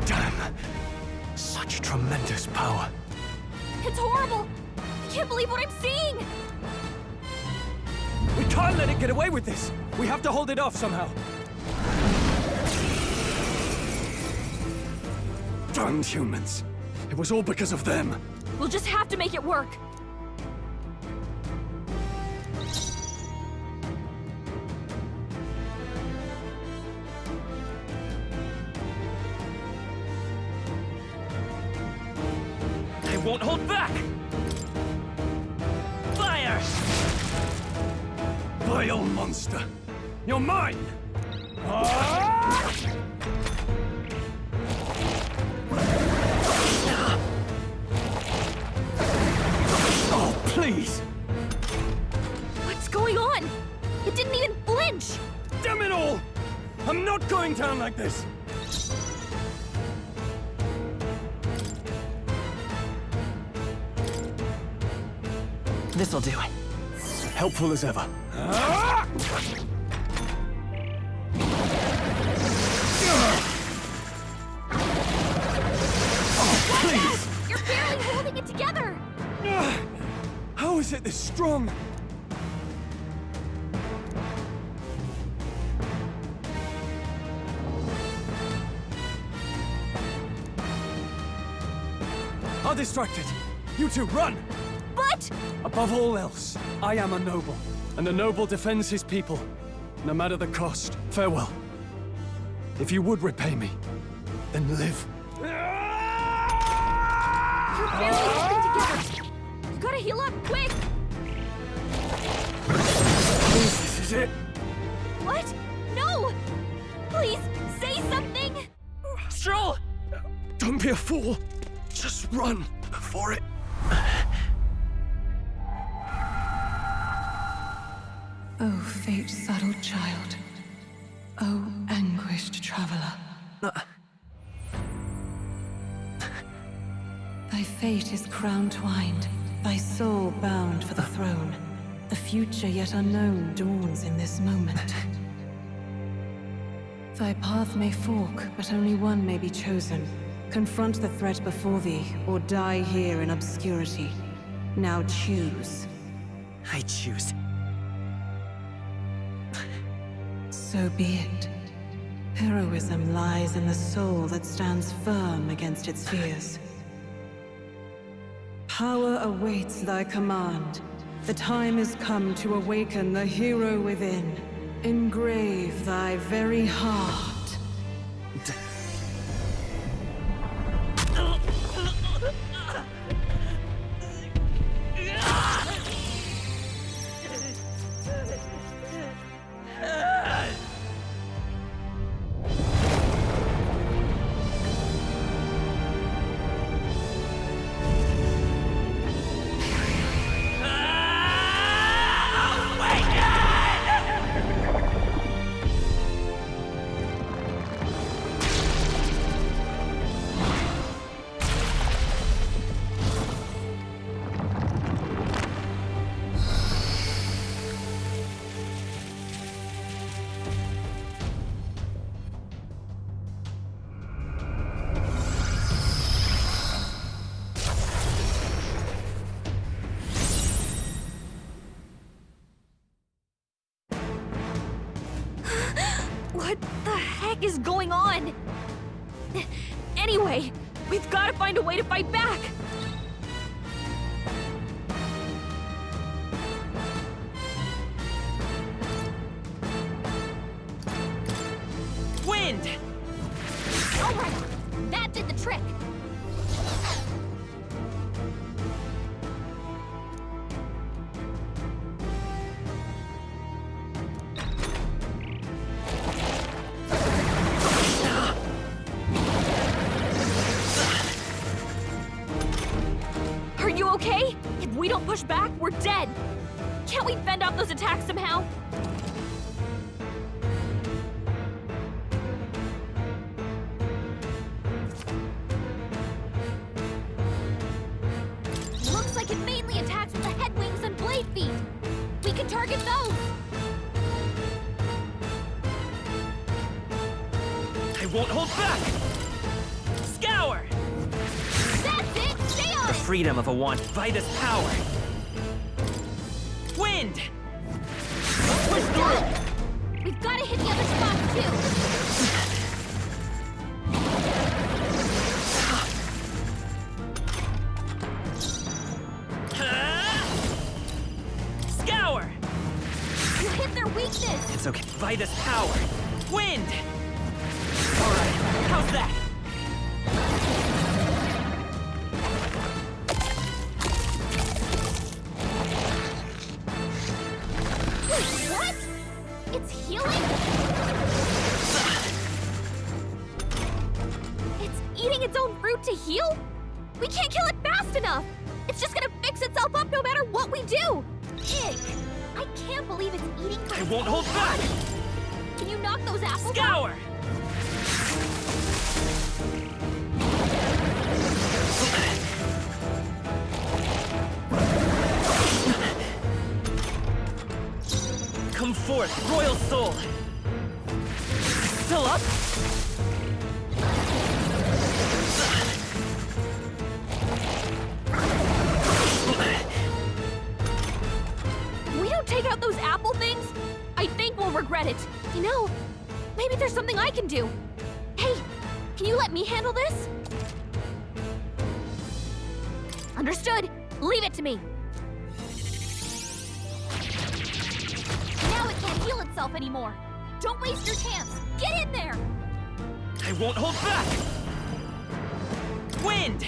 Damn! Such tremendous power. It's horrible! I can't believe what I'm seeing! We can't let it get away with this! We have to hold it off somehow! Damned humans! It was all because of them! We'll just have to make it work! I won't hold back! Fire! Vile monster! You're mine! Oh, please! What's going on? It didn't even flinch! Damn it all! I'm not going down like this! This'll do. Helpful as ever. Oh, please! You're barely holding it together! How is it this strong? I'll distract it. You two, run! But... Above all else, I am a noble, and a noble defends his people, no matter the cost. Farewell. If you would repay me, then live. You're barely holding together! You gotta heal up, quick! This is it. What? No! Please, say something! Stroll! Don't be a fool. Just run before it... Oh, fate-saddled child. Oh, anguished traveler. Thy fate is crown-twined, thy soul bound for the throne. The future yet unknown dawns in this moment. Thy path may fork, but only one may be chosen. Confront the threat before thee, or die here in obscurity. Now choose. I choose. So be it. Heroism lies in the soul that stands firm against its fears. Power awaits thy command. The time is come to awaken the hero within. Engrave thy very heart. What the heck is going on? Anyway, we've got to find a way to fight back! Wind! Alright, that did the trick! Are you okay? If we don't push back, we're dead! Can't we fend off those attacks somehow? Looks like it mainly attacks with the head wings and blade feet. We can target those. I won't hold back! Scour! That's it! Stay on The it! freedom of a wand, Vida's power! Wind! Push through! We've got to hit the other spots too. Scour! You hit their weakness. It's okay. Vida's power! Wind! Alright, how's that? Wait, what? It's healing? It's eating its own fruit to heal? We can't kill it fast enough! It's just gonna fix itself up no matter what we do! Ew! I can't believe it's eating I won't hold back! Can you knock those apples Scour! out? Come forth, royal soul! Still up? If we don't take out those apple things, I think we'll regret it. You know, maybe there's something I can do. Hey, can you let me handle this? Understood. Leave it to me. Now it can't heal itself anymore. Don't waste your chance. Get in there. I won't hold back! Wind!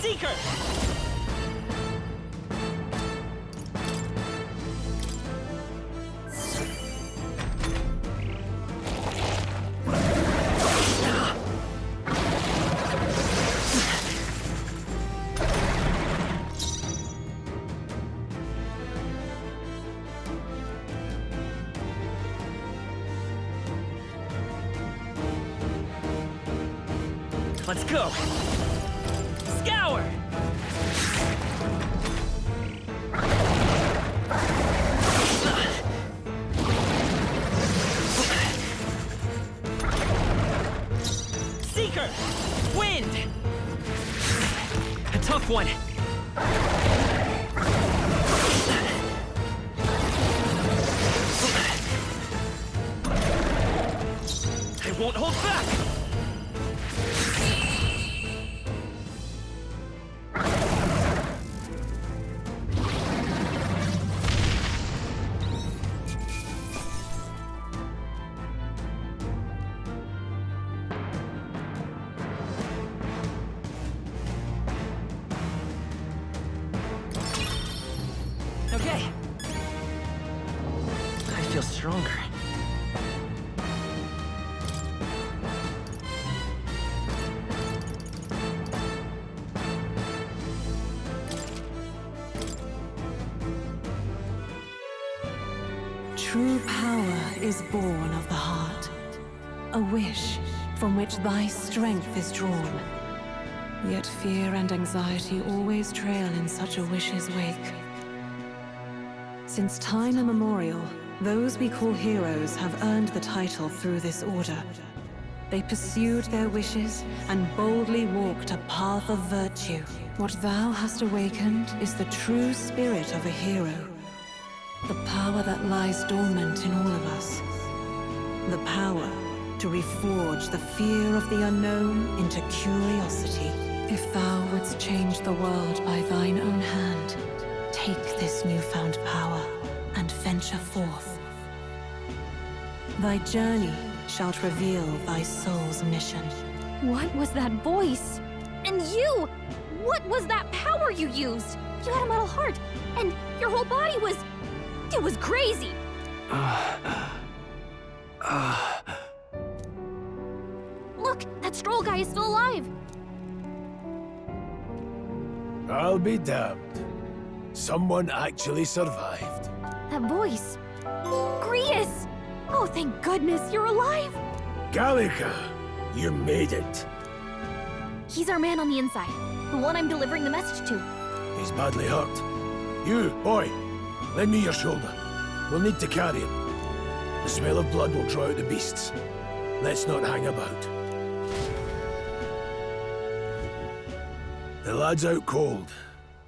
Seeker! Let's go! Scour! Seeker! Wind! A tough one. I won't hold back! Okay. I feel stronger. True power is born of the heart, a wish from which thy strength is drawn. Yet fear and anxiety always trail in such a wish's wake. Since time immemorial, those we call heroes have earned the title through this order. They pursued their wishes and boldly walked a path of virtue. What thou hast awakened is the true spirit of a hero. The power that lies dormant in all of us. The power to reforge the fear of the unknown into curiosity. If thou wouldst change the world by thine own hand, take this newfound power and venture forth. Thy journey shalt reveal thy soul's mission. What was that voice? And you! What was that power you used? You had a metal heart, and your whole body was... It was crazy! Look, that Stroll guy is still alive! I'll be damned. Someone actually survived. That voice... Grius! Oh, thank goodness you're alive! Gallica, you made it. He's our man on the inside, the one I'm delivering the message to. He's badly hurt. You, boy, lend me your shoulder. We'll need to carry him. The smell of blood will draw out the beasts. Let's not hang about. The lad's out cold,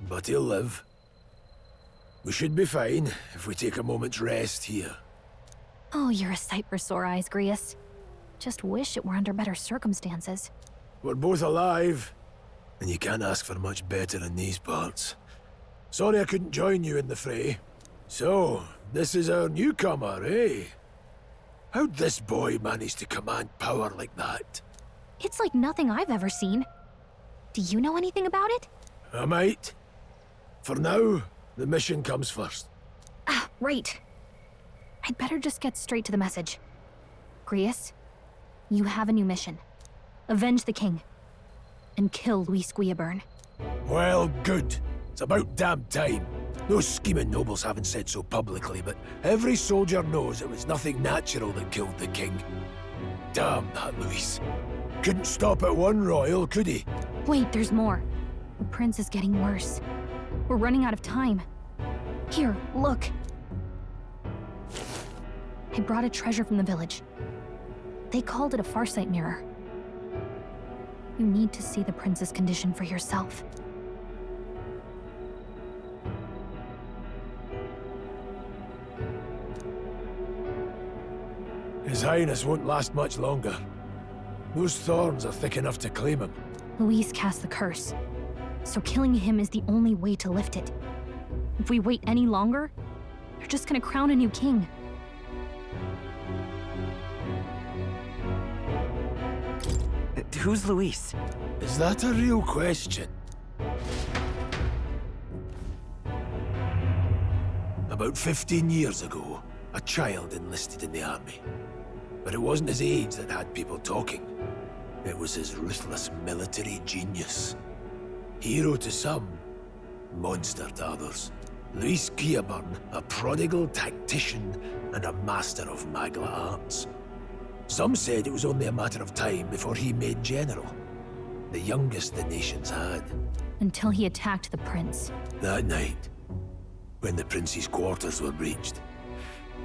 but he'll live. We should be fine if we take a moment's rest here. Oh, you're a sight for sore eyes, Grius. Just wish it were under better circumstances. We're both alive, and you can't ask for much better in these parts. Sorry I couldn't join you in the fray. So, this is our newcomer, eh? How'd this boy manage to command power like that? It's like nothing I've ever seen. Do you know anything about it? I might. For now, the mission comes first. Ah, right. I'd better just get straight to the message. Grius, you have a new mission. Avenge the king. And kill Luis Guillaburn. Well, good. It's about damn time. Those scheming nobles haven't said so publicly, but every soldier knows it was nothing natural that killed the king. Damn that Luis. Couldn't stop at one royal, could he? Wait, there's more. The prince is getting worse. We're running out of time. Here, look. I brought a treasure from the village. They called it a farsight mirror. You need to see the prince's condition for yourself. His Highness won't last much longer. Those thorns are thick enough to claim him. Luis cast the curse, so killing him is the only way to lift it. If we wait any longer, they're just gonna crown a new king. Who's Luis? Is that a real question? About 15 years ago, a child enlisted in the army. But it wasn't his age that had people talking. It was his ruthless military genius. Hero to some, monster to others. Luis Guillaburn, a prodigal tactician and a master of Magla arts. Some said it was only a matter of time before he made general. The youngest the nation's had. Until he attacked the prince. That night, when the prince's quarters were breached,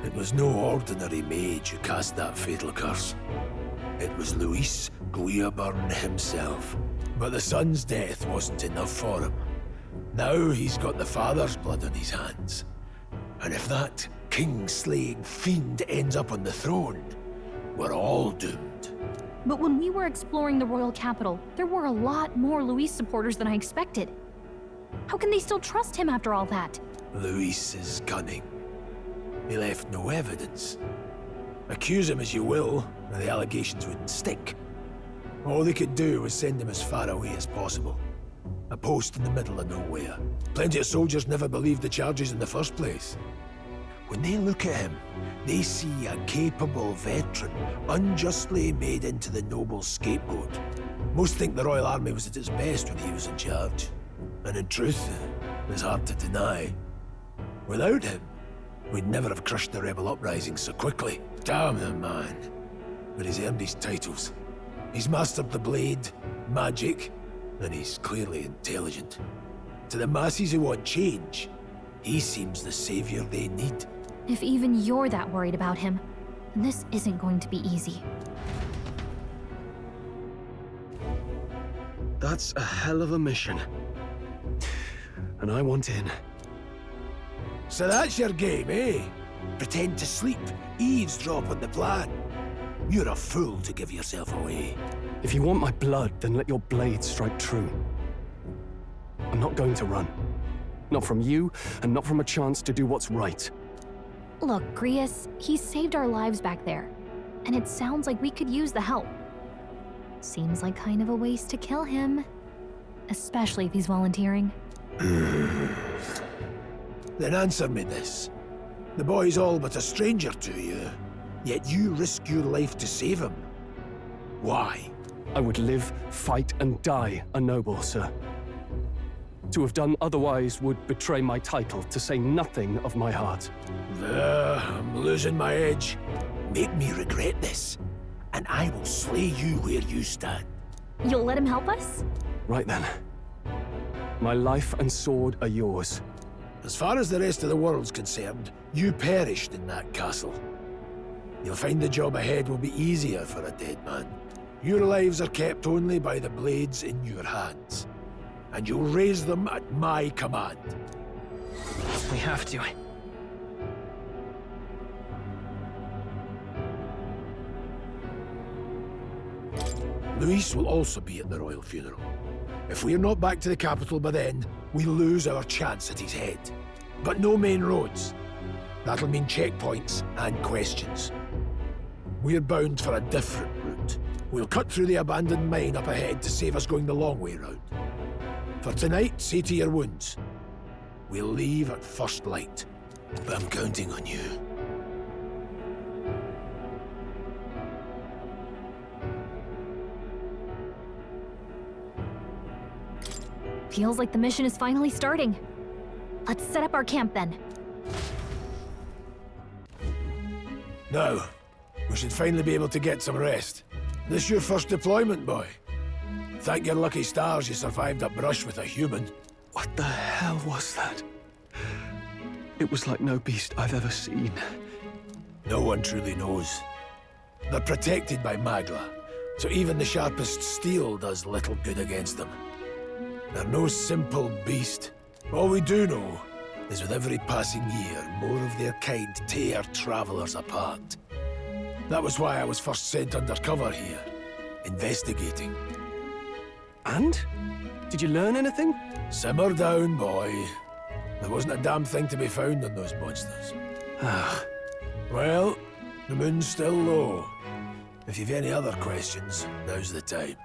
it was no ordinary mage who cast that fatal curse. It was Luis Guiaburn himself. But the son's death wasn't enough for him. Now he's got the father's blood on his hands. And if that king-slaying fiend ends up on the throne, we're all doomed. But when we were exploring the royal capital, there were a lot more Luis supporters than I expected. How can they still trust him after all that? Luis is cunning. He left no evidence. Accuse him as you will, and the allegations wouldn't stick. All they could do was send him as far away as possible. A post in the middle of nowhere. Plenty of soldiers never believed the charges in the first place. When they look at him, they see a capable veteran, unjustly made into the noble scapegoat. Most think the Royal Army was at its best when he was in charge. And in truth, it's hard to deny. Without him, we'd never have crushed the rebel uprising so quickly. Damn the man. But he's earned his titles. He's mastered the blade, magic, and he's clearly intelligent. To the masses who want change, he seems the savior they need. If even you're that worried about him, then this isn't going to be easy. That's a hell of a mission. And I want in. So that's your game, eh? Pretend to sleep, eavesdrop on the plan. You're a fool to give yourself away. If you want my blood, then let your blade strike true. I'm not going to run. Not from you, and not from a chance to do what's right. Look, Grius, he saved our lives back there. And it sounds like we could use the help. Seems like kind of a waste to kill him. Especially if he's volunteering. Then answer me this. The boy's all but a stranger to you, yet you risk your life to save him. Why? I would live, fight, and die a noble, sir. To have done otherwise would betray my title, to say nothing of my heart. I'm losing my edge. Make me regret this, and I will slay you where you stand. You'll let him help us? Right then. My life and sword are yours. As far as the rest of the world's concerned, you perished in that castle. You'll find the job ahead will be easier for a dead man. Your lives are kept only by the blades in your hands. And you'll raise them at my command. We have to. Luis will also be at the royal funeral. If we're not back to the capital by then, we lose our chance at his head. But no main roads. That'll mean checkpoints and questions. We're bound for a different route. We'll cut through the abandoned mine up ahead to save us going the long way round. For tonight, see to your wounds. We'll leave at first light. But I'm counting on you. Feels like the mission is finally starting. Let's set up our camp then. Now, we should finally be able to get some rest. This your first deployment, boy. Thank your lucky stars you survived a brush with a human. What the hell was that? It was like no beast I've ever seen. No one truly knows. They're protected by Magla, so even the sharpest steel does little good against them. They're no simple beast. All we do know is with every passing year, more of their kind tear travelers apart. That was why I was first sent undercover here, investigating. And? Did you learn anything? Simmer down, boy. There wasn't a damn thing to be found on those monsters. Well, the moon's still low. If you've any other questions, now's the time.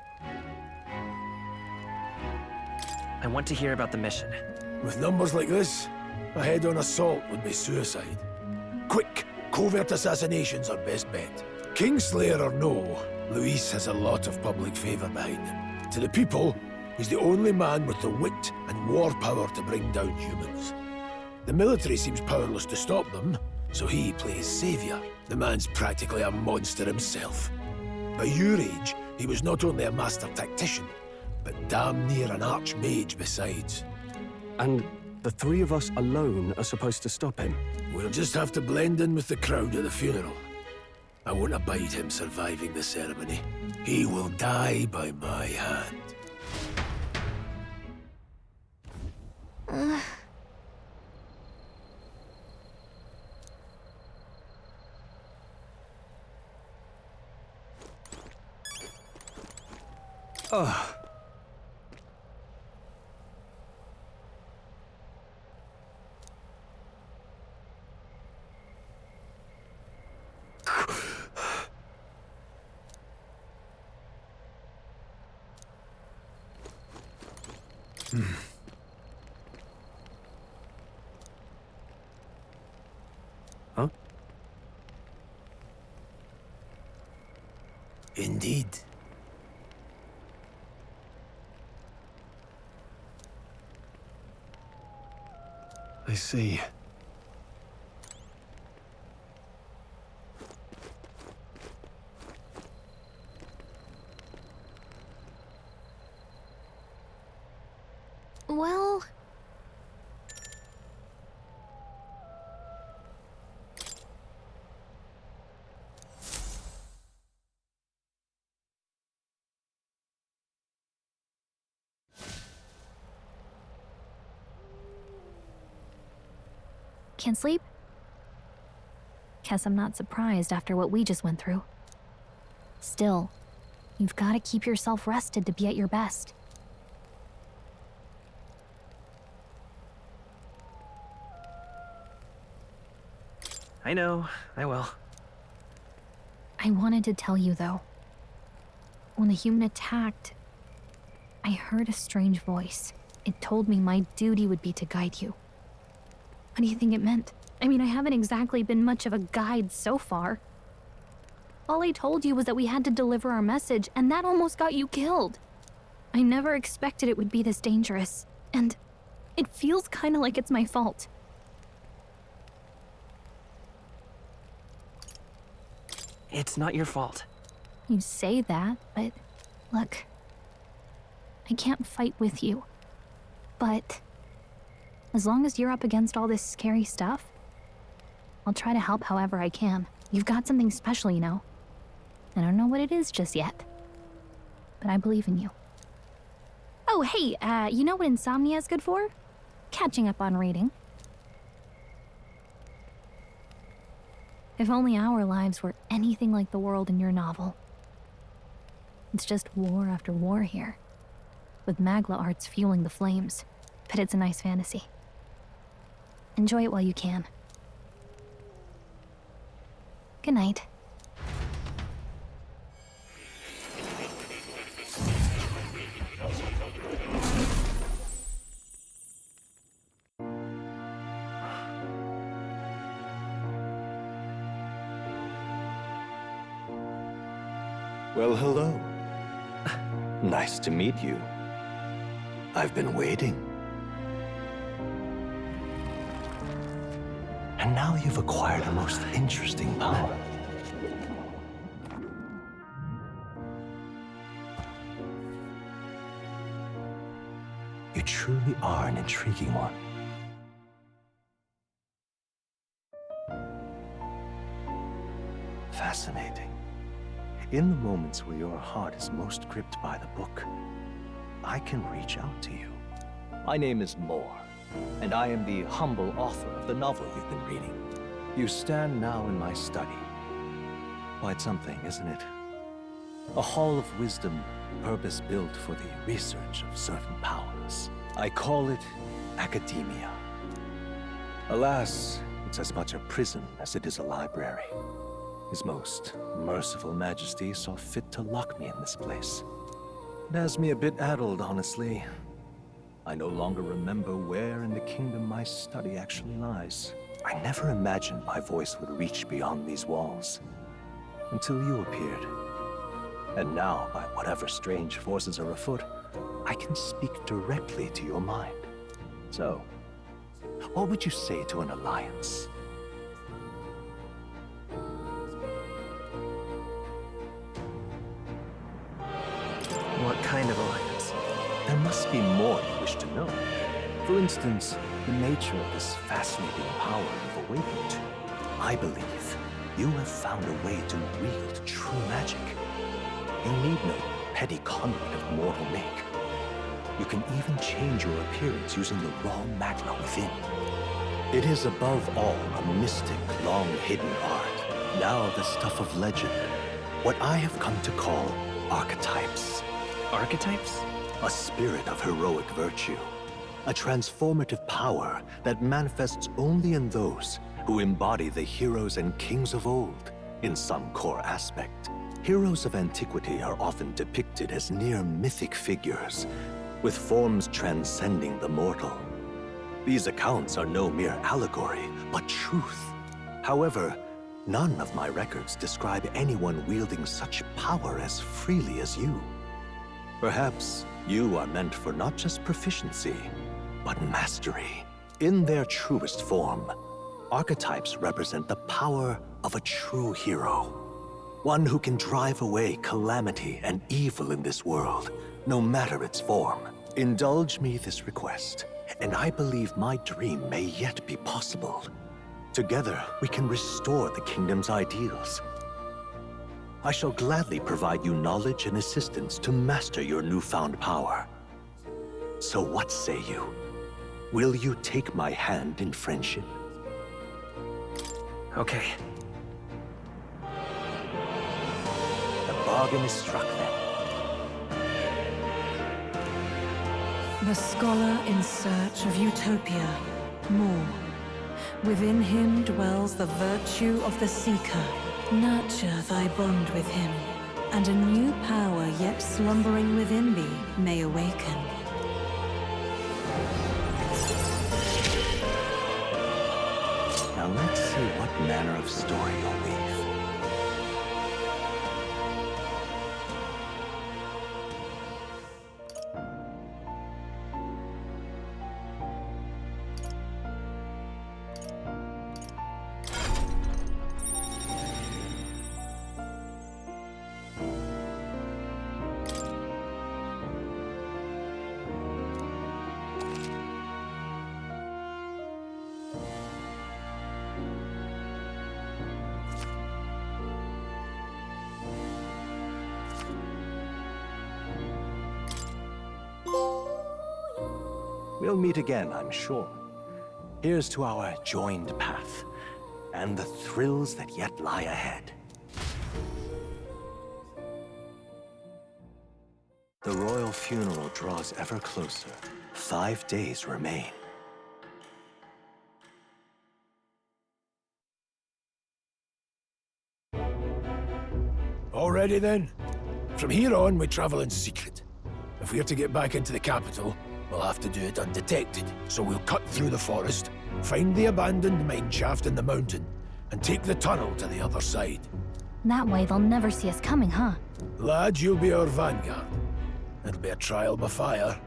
I want to hear about the mission. With numbers like this, a head-on assault would be suicide. Quick, covert assassinations are best bet. Kingslayer or no, Luis has a lot of public favor behind him. To the people, he's the only man with the wit and war power to bring down humans. The military seems powerless to stop them, so he plays savior. The man's practically a monster himself. By your age, he was not only a master tactician, but damn near an archmage besides. And the three of us alone are supposed to stop him? We'll just have to blend in with the crowd at the funeral. I won't abide him surviving the ceremony. He will die by my hand. Ugh. Huh? Indeed. I see. Well... Can't sleep? Guess I'm not surprised after what we just went through. Still, you've got to keep yourself rested to be at your best. I know, I will. I wanted to tell you, though. When the human attacked, I heard a strange voice. It told me my duty would be to guide you. What do you think it meant? I mean, I haven't exactly been much of a guide so far. All I told you was that we had to deliver our message, and that almost got you killed. I never expected it would be this dangerous, and it feels kind of like it's my fault. It's not your fault. You say that, but look, I can't fight with you. But as long as you're up against all this scary stuff, I'll try to help however I can. You've got something special, you know. I don't know what it is just yet, but I believe in you. Oh, hey, you know what insomnia is good for? Catching up on reading. If only our lives were anything like the world in your novel. It's just war after war here, with Magla arts fueling the flames, but it's a nice fantasy. Enjoy it while you can. Good night. Well, hello. Nice to meet you. I've been waiting. And now you've acquired a most interesting power. You truly are an intriguing one. Fascinating. In the moments where your heart is most gripped by the book, I can reach out to you. My name is Moore, and I am the humble author of the novel you've been reading. You stand now in my study. Quite something, isn't it? A hall of wisdom, purpose-built for the research of certain powers. I call it academia. Alas, it's as much a prison as it is a library. His most merciful majesty saw fit to lock me in this place. It has me a bit addled, honestly. I no longer remember where in the kingdom my study actually lies. I never imagined my voice would reach beyond these walls, until you appeared. And now, by whatever strange forces are afoot, I can speak directly to your mind. So, what would you say to an alliance? What kind of alliance? must be more you wish to know. For instance, the nature of this fascinating power you've awakened to. I believe you have found a way to wield true magic. You need no petty conduit of mortal make. You can even change your appearance using the raw magma within. It is above all a mystic, long-hidden art, now the stuff of legend. What I have come to call archetypes. Archetypes? A spirit of heroic virtue. A transformative power that manifests only in those who embody the heroes and kings of old in some core aspect. Heroes of antiquity are often depicted as near mythic figures, with forms transcending the mortal. These accounts are no mere allegory, but truth. However, none of my records describe anyone wielding such power as freely as you. Perhaps you are meant for not just proficiency, but mastery. In their truest form, archetypes represent the power of a true hero. One who can drive away calamity and evil in this world, no matter its form. Indulge me this request, and I believe my dream may yet be possible. Together, we can restore the kingdom's ideals. I shall gladly provide you knowledge and assistance to master your newfound power. So what say you? Will you take my hand in friendship? Okay. The bargain is struck then. The scholar in search of utopia. More. Within him dwells the virtue of the seeker. Nurture thy bond with him, and a new power yet slumbering within thee may awaken. Now let's see what manner of story you'll weave. We'll meet again, I'm sure. Here's to our joined path, and the thrills that yet lie ahead. The royal funeral draws ever closer. 5 days remain. Already then? From here on, we travel in secret. If we're to get back into the capital, we'll have to do it undetected. So we'll cut through the forest, find the abandoned mine shaft in the mountain, and take the tunnel to the other side. That way they'll never see us coming, huh? Lad, you'll be our vanguard. It'll be a trial by fire,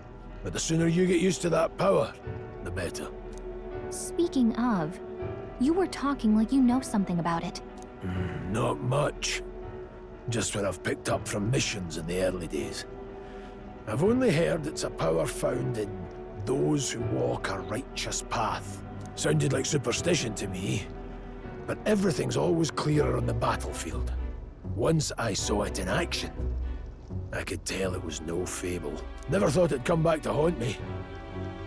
but the sooner you get used to that power, the better. Speaking of, you were talking like you know something about it. Not much. Just what I've picked up from missions in the early days. I've only heard it's a power found in those who walk a righteous path. Sounded like superstition to me, but everything's always clearer on the battlefield. Once I saw it in action, I could tell it was no fable. Never thought it'd come back to haunt me.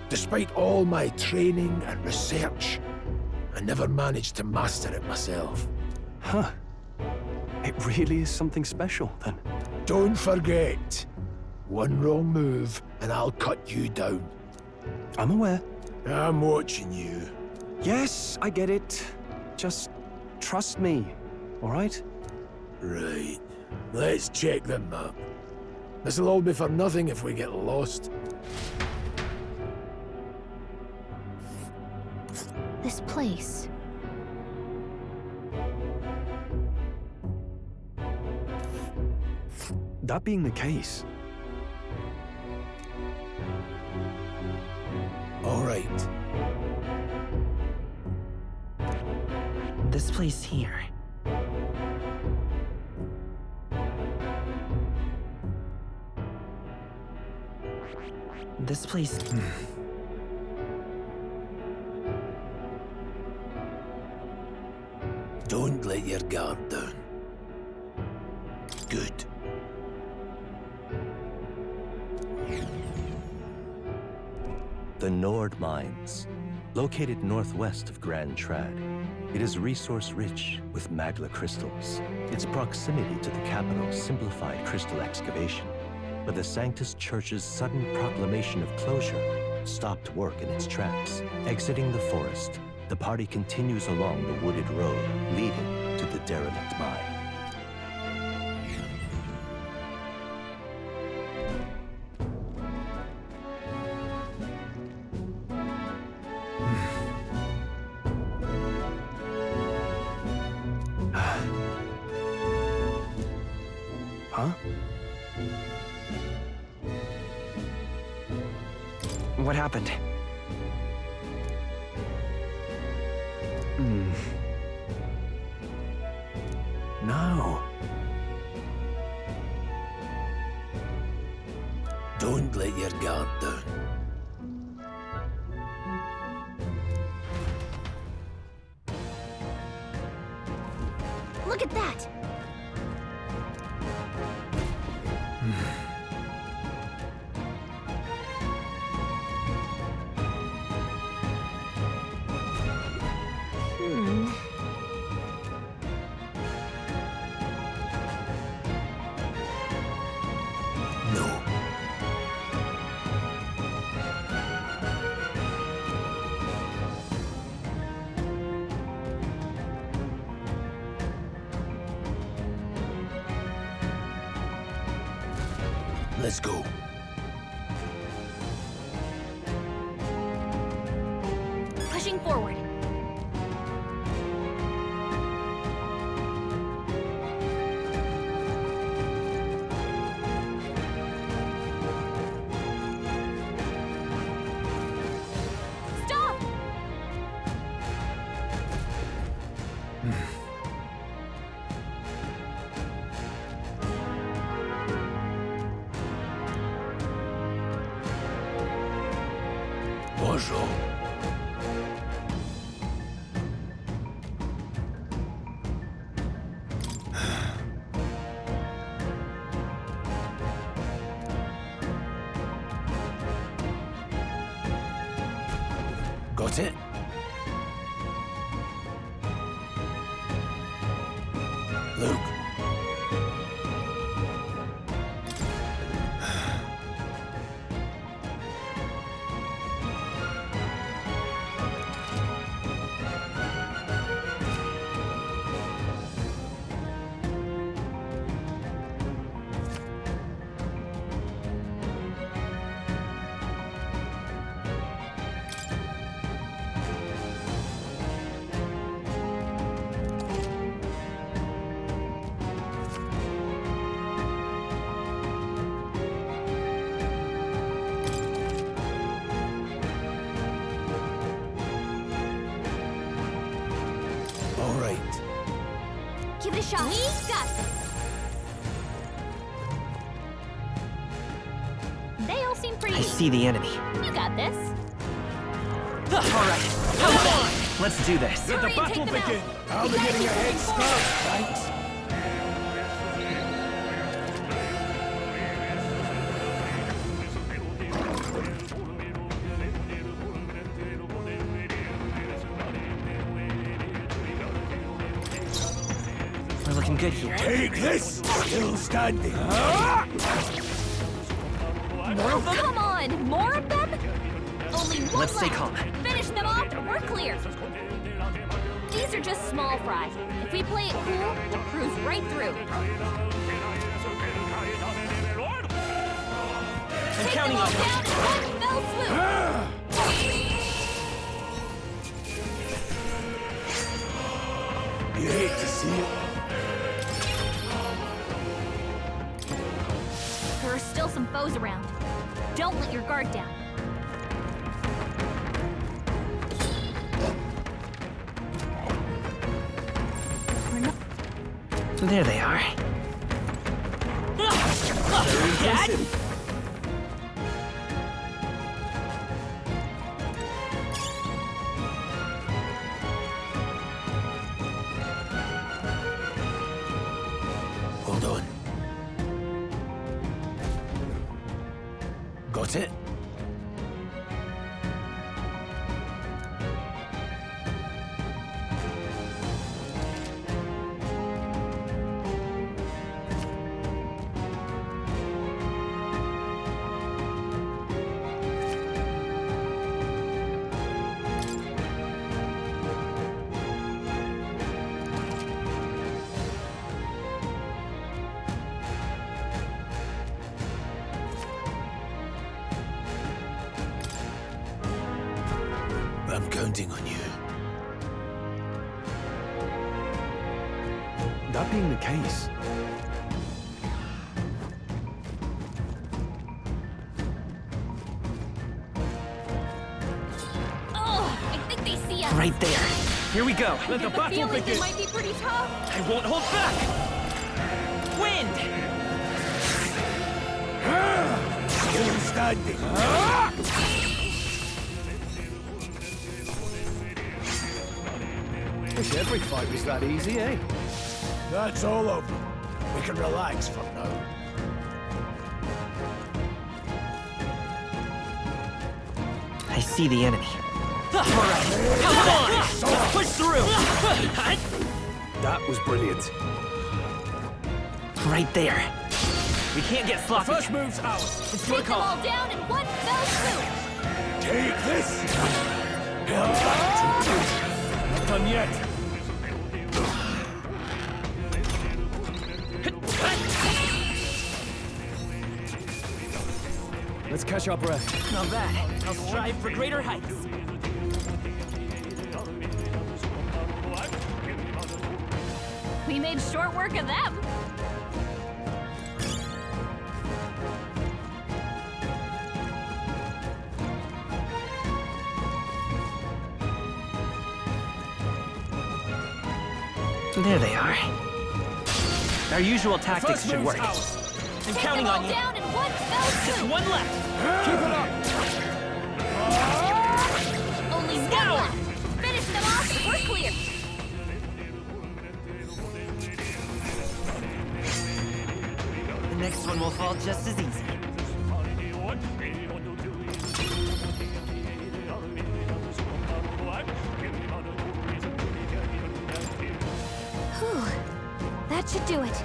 Despite all my training and research, I never managed to master it myself. Huh. It really is something special, then. Don't forget. One wrong move, and I'll cut you down. I'm aware. I'm watching you. Yes, I get it. Just trust me, all right? Right. Let's check the map. This'll all be for nothing if we get lost. This place. That being the case... All right. This place here. this place. Don't let your guard down. Good. The Nord Mines, located northwest of Grand Trad. It is resource-rich with magla crystals. Its proximity to the capital simplified crystal excavation, but the Sanctus Church's sudden proclamation of closure stopped work in its tracks. Exiting the forest, the party continues along the wooded road leading to the derelict mine. Huh? What happened? No. Don't let your guard down. Look at that! Let's go. Pushing forward. Stop! Bonjour. Got it? Luke. All right. Give it a shot. We got this. They all seem pretty. I see the enemy. You got this. All right, come on! Let's do this. Let the battle begin. I'll be getting a head start, thanks. We're looking good here. Take this! Still standing. Come on, more of them? Only one Let's stay left. calm. Finish them off, we're clear. These are just small fry. If we play it cool, we'll cruise right through. I'm counting on you. Down in one fell swoop. You hate to see it. There are still some foes around. Don't let your guard down. There they are. Very impressive. That's it. I'm counting on you. That being the case, Oh, I think they see us. Right there. Here we go. Let the I get the battle feeling begin. it might be pretty tough. I won't hold back. Wind! Still standing. wish every fight was that easy, eh? That's all over. We can relax for now. I see the enemy. All right, come on! Let's push through! That was brilliant. Right there. We can't get sloppy. The first move's ours. It's your Take them all call. down in one fell swoop. Take this! Not done yet. Let's catch our breath. Not bad. I'll strive for greater heights. We made short work of them. There they are. Our usual tactics should work. Ours. I'm Take counting them all on you. down in one fell Just swoop. one left. Keep it up. Only one left. Finish them off and we're clear. The next one will fall just as easy. Whew. That should do it.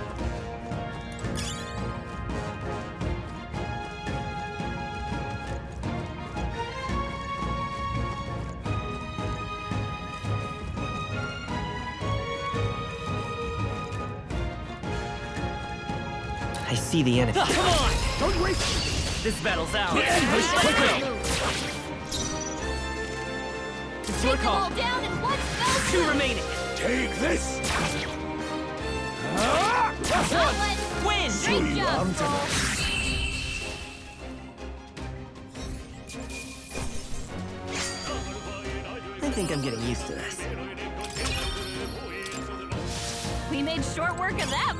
I see the enemy. Come on! Don't waste. This battle's ours. Push quickly. It's your Take them all call. down in one fell Two swoop. remaining. Take this! Last one. Win! Great job, Troll. I think I'm getting used to this. We made short work of them.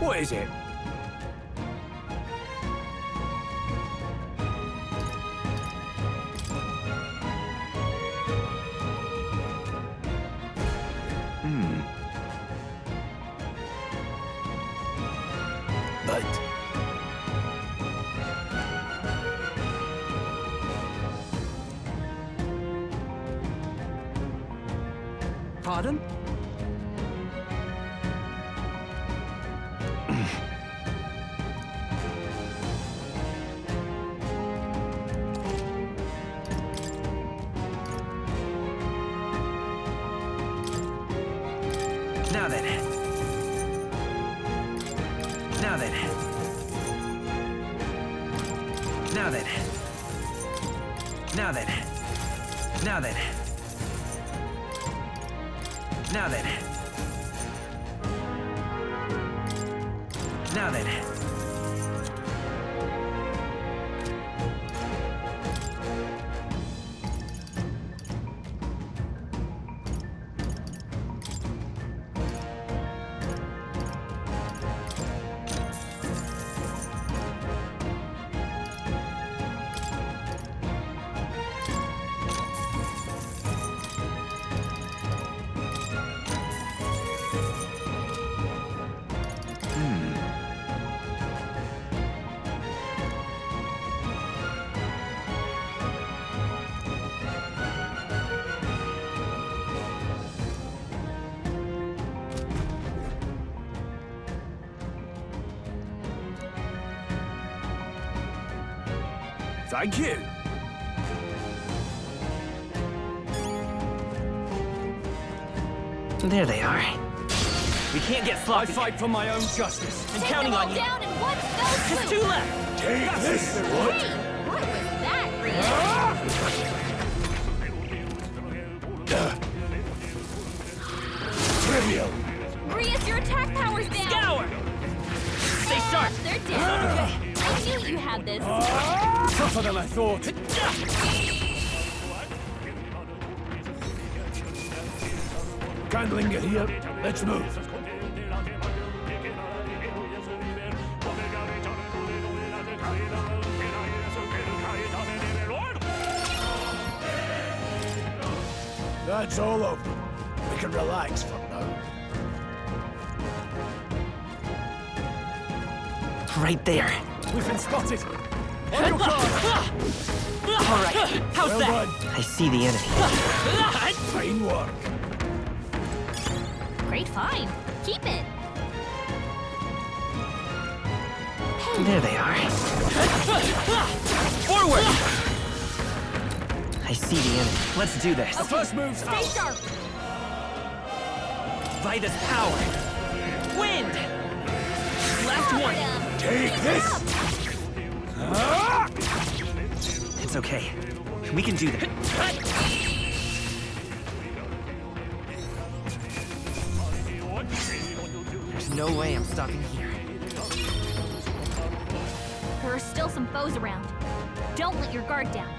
What is it? But Pardon? Now then. Now then. Now then. Now then. Now then. Now then. Now then. Thank you. There they are. We can't get sloppy. I fight for my own justice. I'm counting on you. Down in one fell swoop. Just 2 left. Take this! What? Hey, what was that, Trivial. Grius, your attack power's down. Scour! Stay sharp. They're down. I knew you had this. Tougher than I thought. Candling, get here. Let's move. That's all over. We can relax for now. Right there. We've been spotted. On your guard. All right. How's Well that? done. I see the enemy. Fine work. Great find. Keep it. There they are. Forward! I see the enemy. Let's do this. The first move's Stay out. sharp. Vitus power. Wind! Last one. Take this! It's okay. We can do that. There's no way I'm stopping here. There are still some foes around. Don't let your guard down.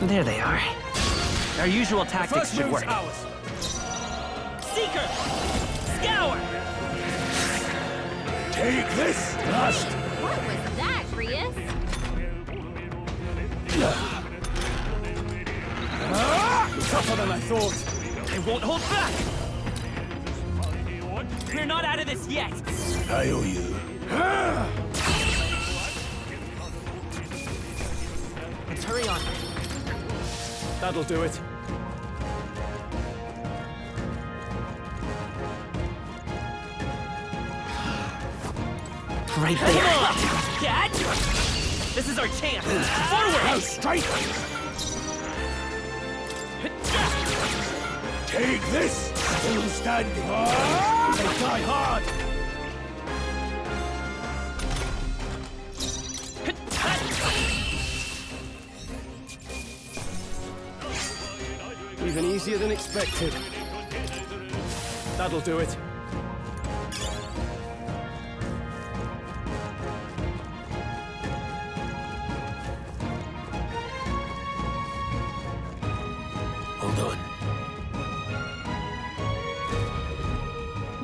There they are. Our usual tactics First should move's work. ours. Seeker! Scour! Take this! Last! What was that, Grius? Tougher than I thought. I won't hold back! We're not out of this yet! I owe you. Let's hurry on. That'll do it. Right there. Catch! This is our chance! Forward! Now strike! Take this! Still standing. They die hard! Even easier than expected. That'll do it. Hold on.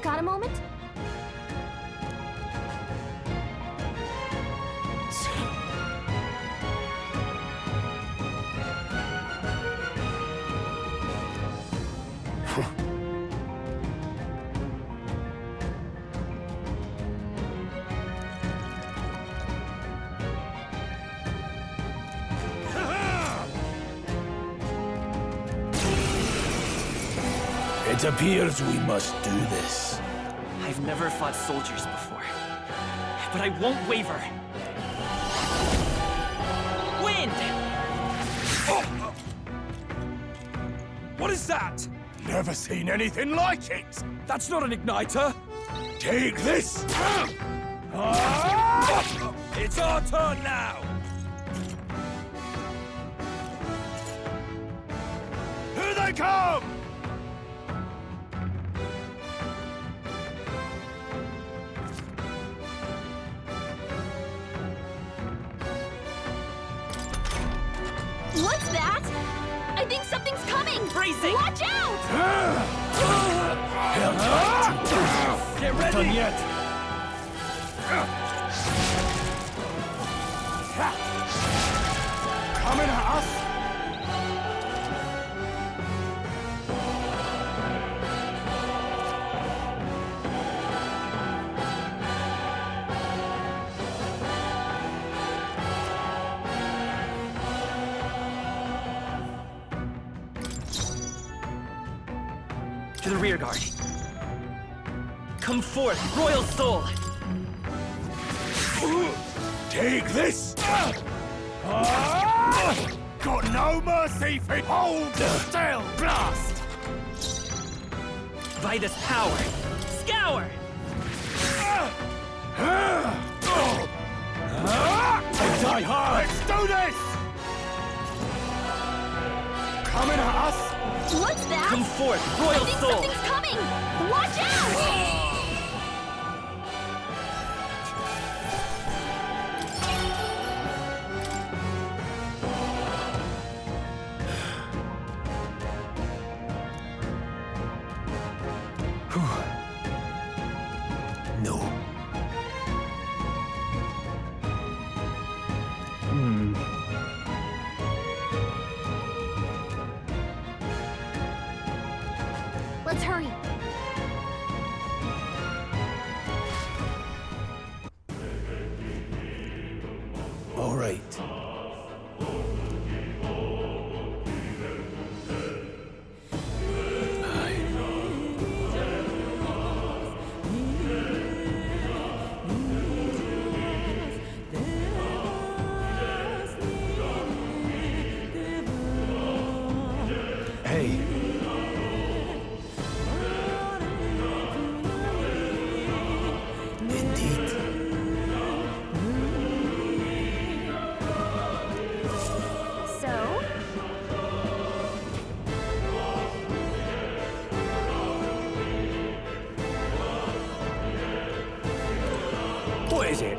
Got a moment? It appears we must do this. I've never fought soldiers before, but I won't waver. Wind! What is that? Never seen anything like it! That's not an igniter. Take this! It's our turn now. Here they come! What's that? I think something's coming! Bracing! Watch out! Get ready. Done yet? Coming at us! To the rear guard. Come forth, royal soul! Take this! Got no mercy for hold still! Blast! Vitus power! Scour! I die hard! Let's do this! Coming at us! What's that? Come forth, Royal I think Soul! something's coming! Watch out! No. Let's hurry. All right. Hey. Indeed. So? What is it?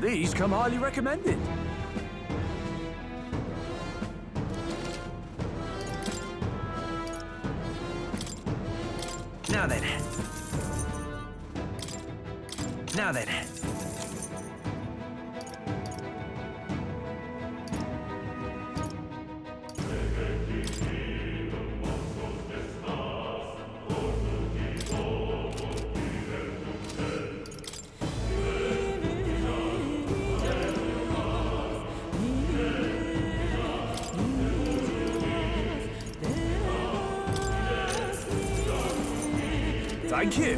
These come highly recommended. Now then. Now then. Thank you.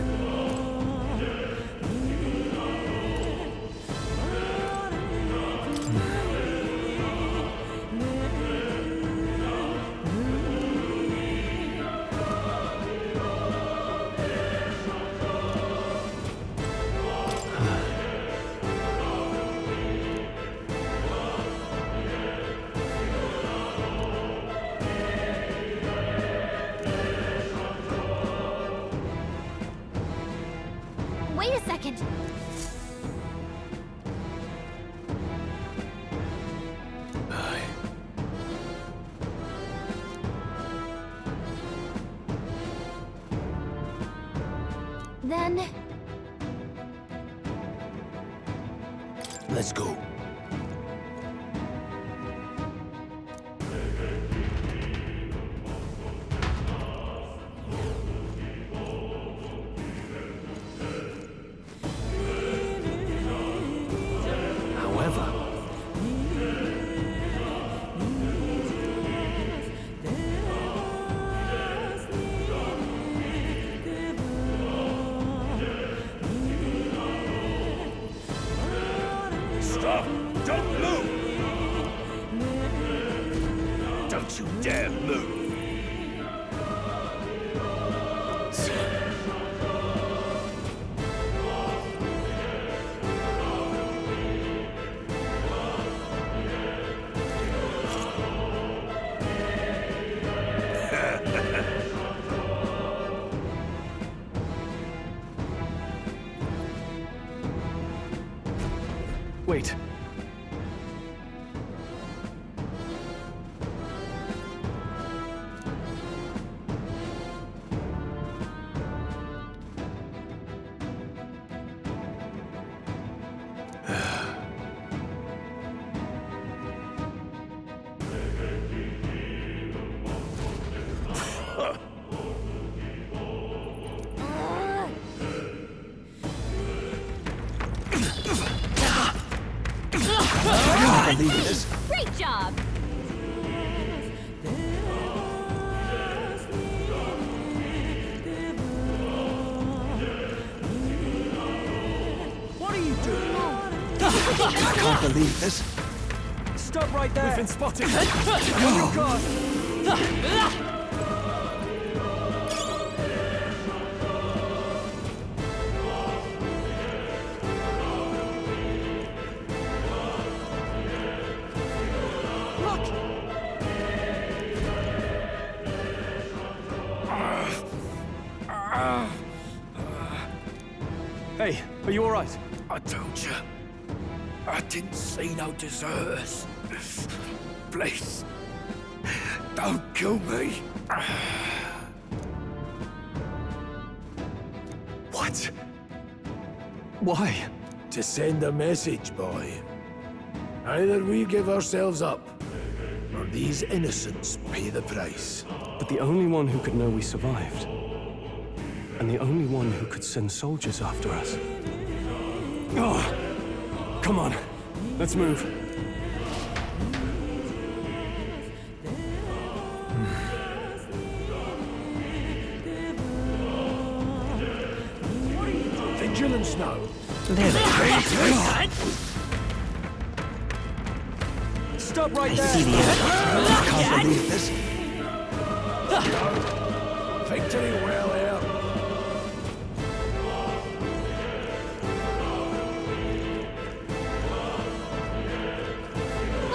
Wait a second. Then... Let's go. However, stop! Don't move! Don't you dare move! Wait. Great job! I can't believe this. Stop right there! We've been spotted! On your guard! Hey, are you all right? I told you. I didn't see no deserters. Please, don't kill me. What? Why? To send a message, boy. Either we give ourselves up, or these innocents pay the price. But the only one who could know we survived, and the only one who could send soldiers after us. Oh, come on, let's move. Vigilance now. Stop right I there! see the end. I can't believe this. Victory well here.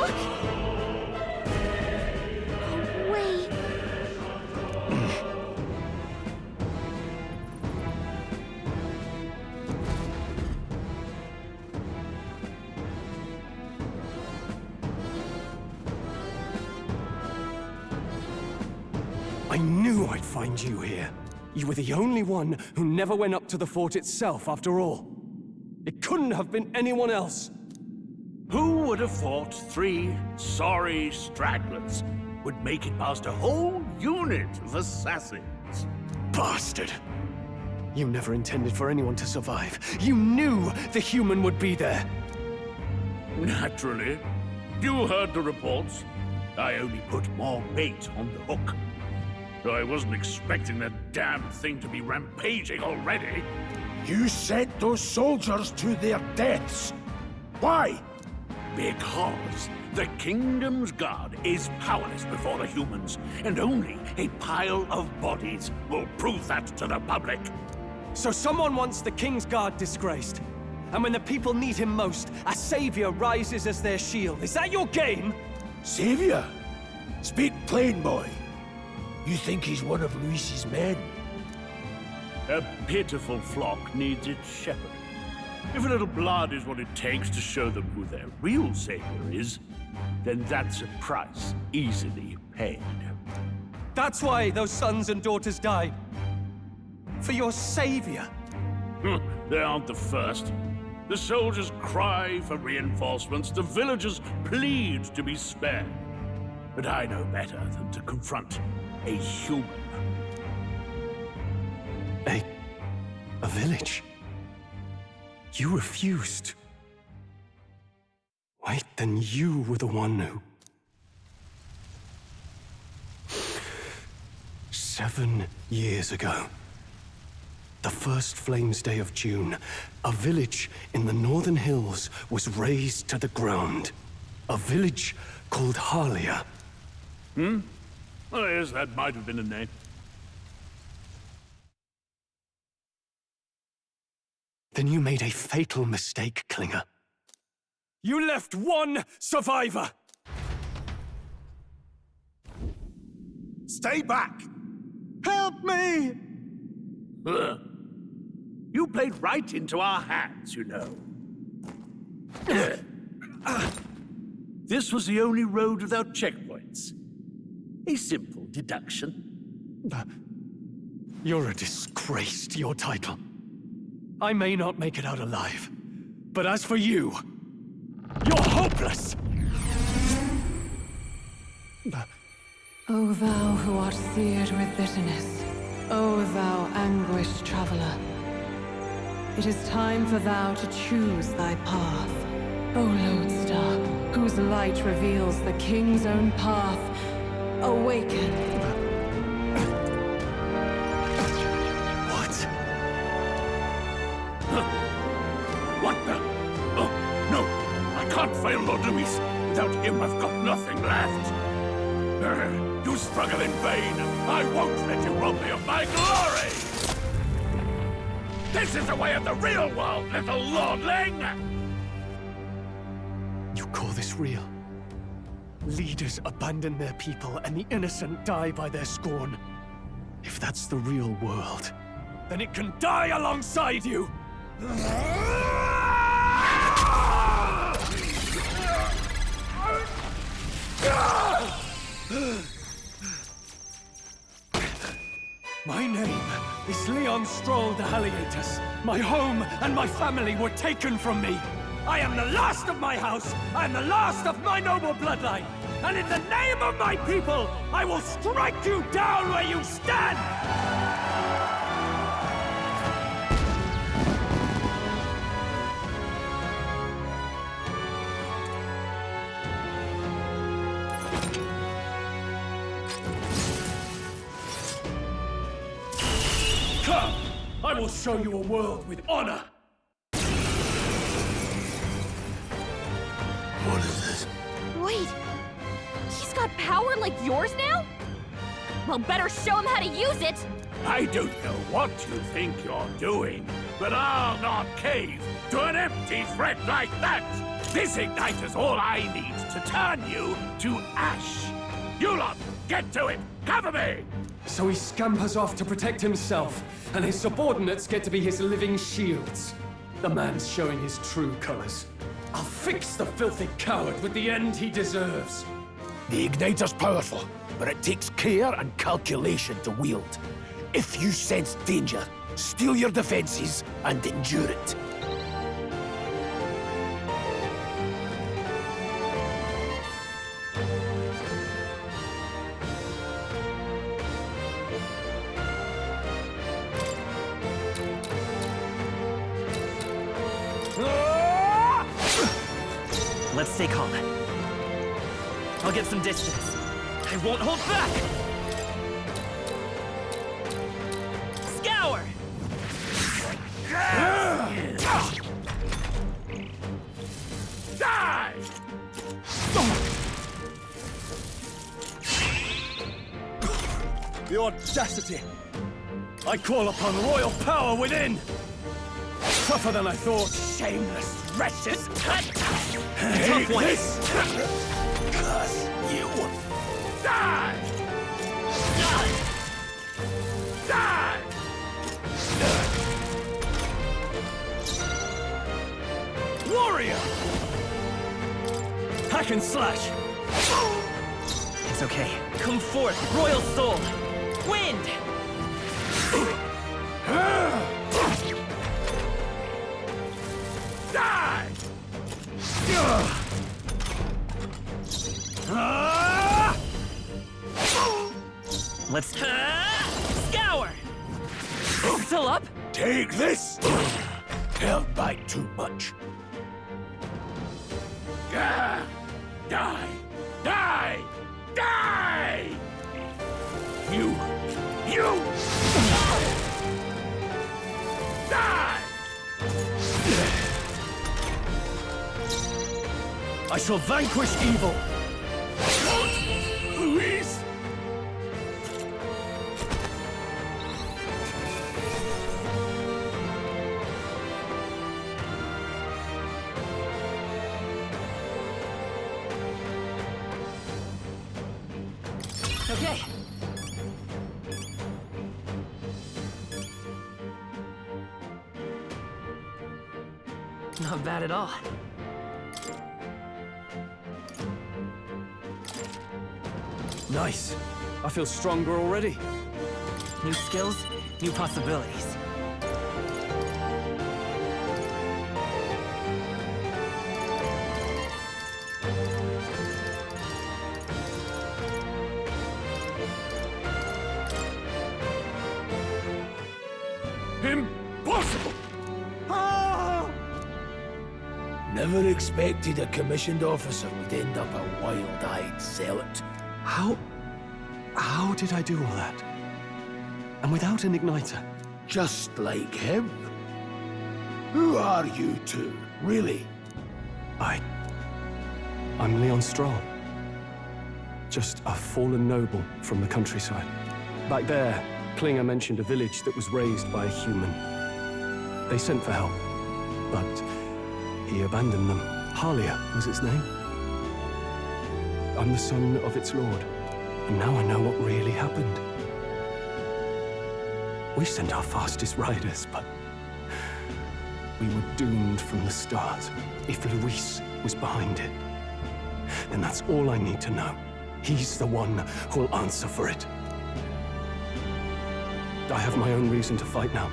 Wait. I knew I'd find you here. You were the only one who never went up to the fort itself, after all. It couldn't have been anyone else. Who would have thought 3 sorry stragglers would make it past a whole unit of assassins? Bastard! You never intended for anyone to survive. You knew the human would be there. Naturally. You heard the reports. I only put more bait on the hook. I wasn't expecting that damn thing to be rampaging already. You sent those soldiers to their deaths. Why? Because the Kingdom's Guard is powerless before the humans, and only a pile of bodies will prove that to the public. So someone wants the King's Guard disgraced. And when the people need him most, a savior rises as their shield. Is that your game? Savior? Speak plain, boy. You think he's one of Luis's men? A pitiful flock needs its shepherd. If a little blood is what it takes to show them who their real savior is, then that's a price easily paid. That's why those sons and daughters died. For your savior. They aren't the first. The soldiers cry for reinforcements, the villagers plead to be spared. But I know better than to confront a human. A village? You refused. Wait, then you were the one who... 7 years ago, the first Flames Day of June, a village in the northern hills was razed to the ground. A village called Harlia. Oh, yes, that might have been a name. Then you made a fatal mistake, Klinger. You left one survivor! Stay back! Help me! You played right into our hands, you know. This was the only road without checkpoints. A simple deduction. You're a disgrace to your title. I may not make it out alive, but as for you, you're hopeless! O thou who art seared with bitterness, O thou anguished traveler, it is time for thou to choose thy path. O lodestar, whose light reveals the king's own path, awaken. What the? Oh, no! royal Lord Louis. Without him, I've got nothing left. You struggle in vain. I won't let you rob me of my glory! This is the way of the real world, little lordling! You call this real? Leaders abandon their people and the innocent die by their scorn. If that's the real world, then it can die alongside you! My name is Leon Stroll de Haliatus. My home and my family were taken from me. I am the last of my house. I am the last of my noble bloodline. And in the name of my people, I will strike you down where you stand! Come! I will show you a world with honor! What is this? Wait, he's got power like yours now? Well, better show him how to use it! I don't know what you think you're doing, but I'll not cave to an empty threat like that! This igniter's all I need to turn you to ash! You lot, get to it! Cover me! So he scampers off to protect himself, and his subordinates get to be his living shields. The man's showing his true colors. I'll fix the filthy coward with the end he deserves. The igniter's powerful, but it takes care and calculation to wield. If you sense danger, steel your defenses and endure it. Let's stay calm. I'll get some distance. I won't hold back! Scour! Die! The audacity! I call upon royal power within! Tougher than I thought. Shameless wretches! Tough one! Curse you! Die! Die! Warrior! Hack and slash! It's okay. Come forth, royal soul! Wind! Die! Let's scour! Still up? Take this! Held back too much. Die! Die! Die! Die! You! Die! I shall vanquish evil! Louise! Okay. Not bad at all. Nice. I feel stronger already. New skills, new possibilities. Impossible! Never expected a commissioned officer would end up a wild-eyed zealot. How did I do all that? And without an igniter? Just like him. Who are you two, really? I'm Leon Stroll. Just a fallen noble from the countryside. Back there, Klinger mentioned a village that was raised by a human. They sent for help, but he abandoned them. Halia was its name. I'm the son of its lord, and now I know what really happened. We sent our fastest riders, but we were doomed from the start. If Luis was behind it, then that's all I need to know. He's the one who'll answer for it. I have my own reason to fight now.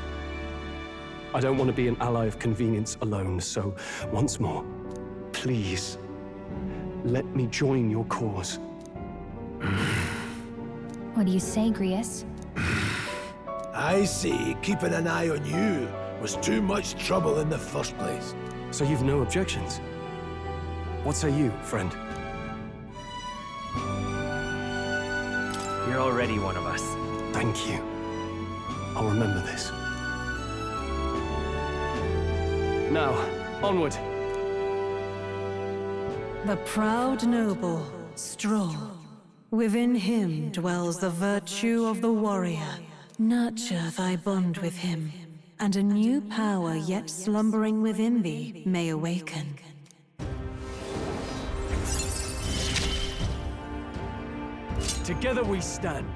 I don't want to be an ally of convenience alone, so once more, please, let me join your cause. What do you say, Grius? I see keeping an eye on you was too much trouble in the first place. So you've no objections? What say you, friend? You're already one of us. Thank you. I'll remember this. Now, onward. The proud noble, Stroll. Within him dwells the virtue of the warrior. Nurture thy bond with him, and a new power yet slumbering within thee may awaken. Together we stand.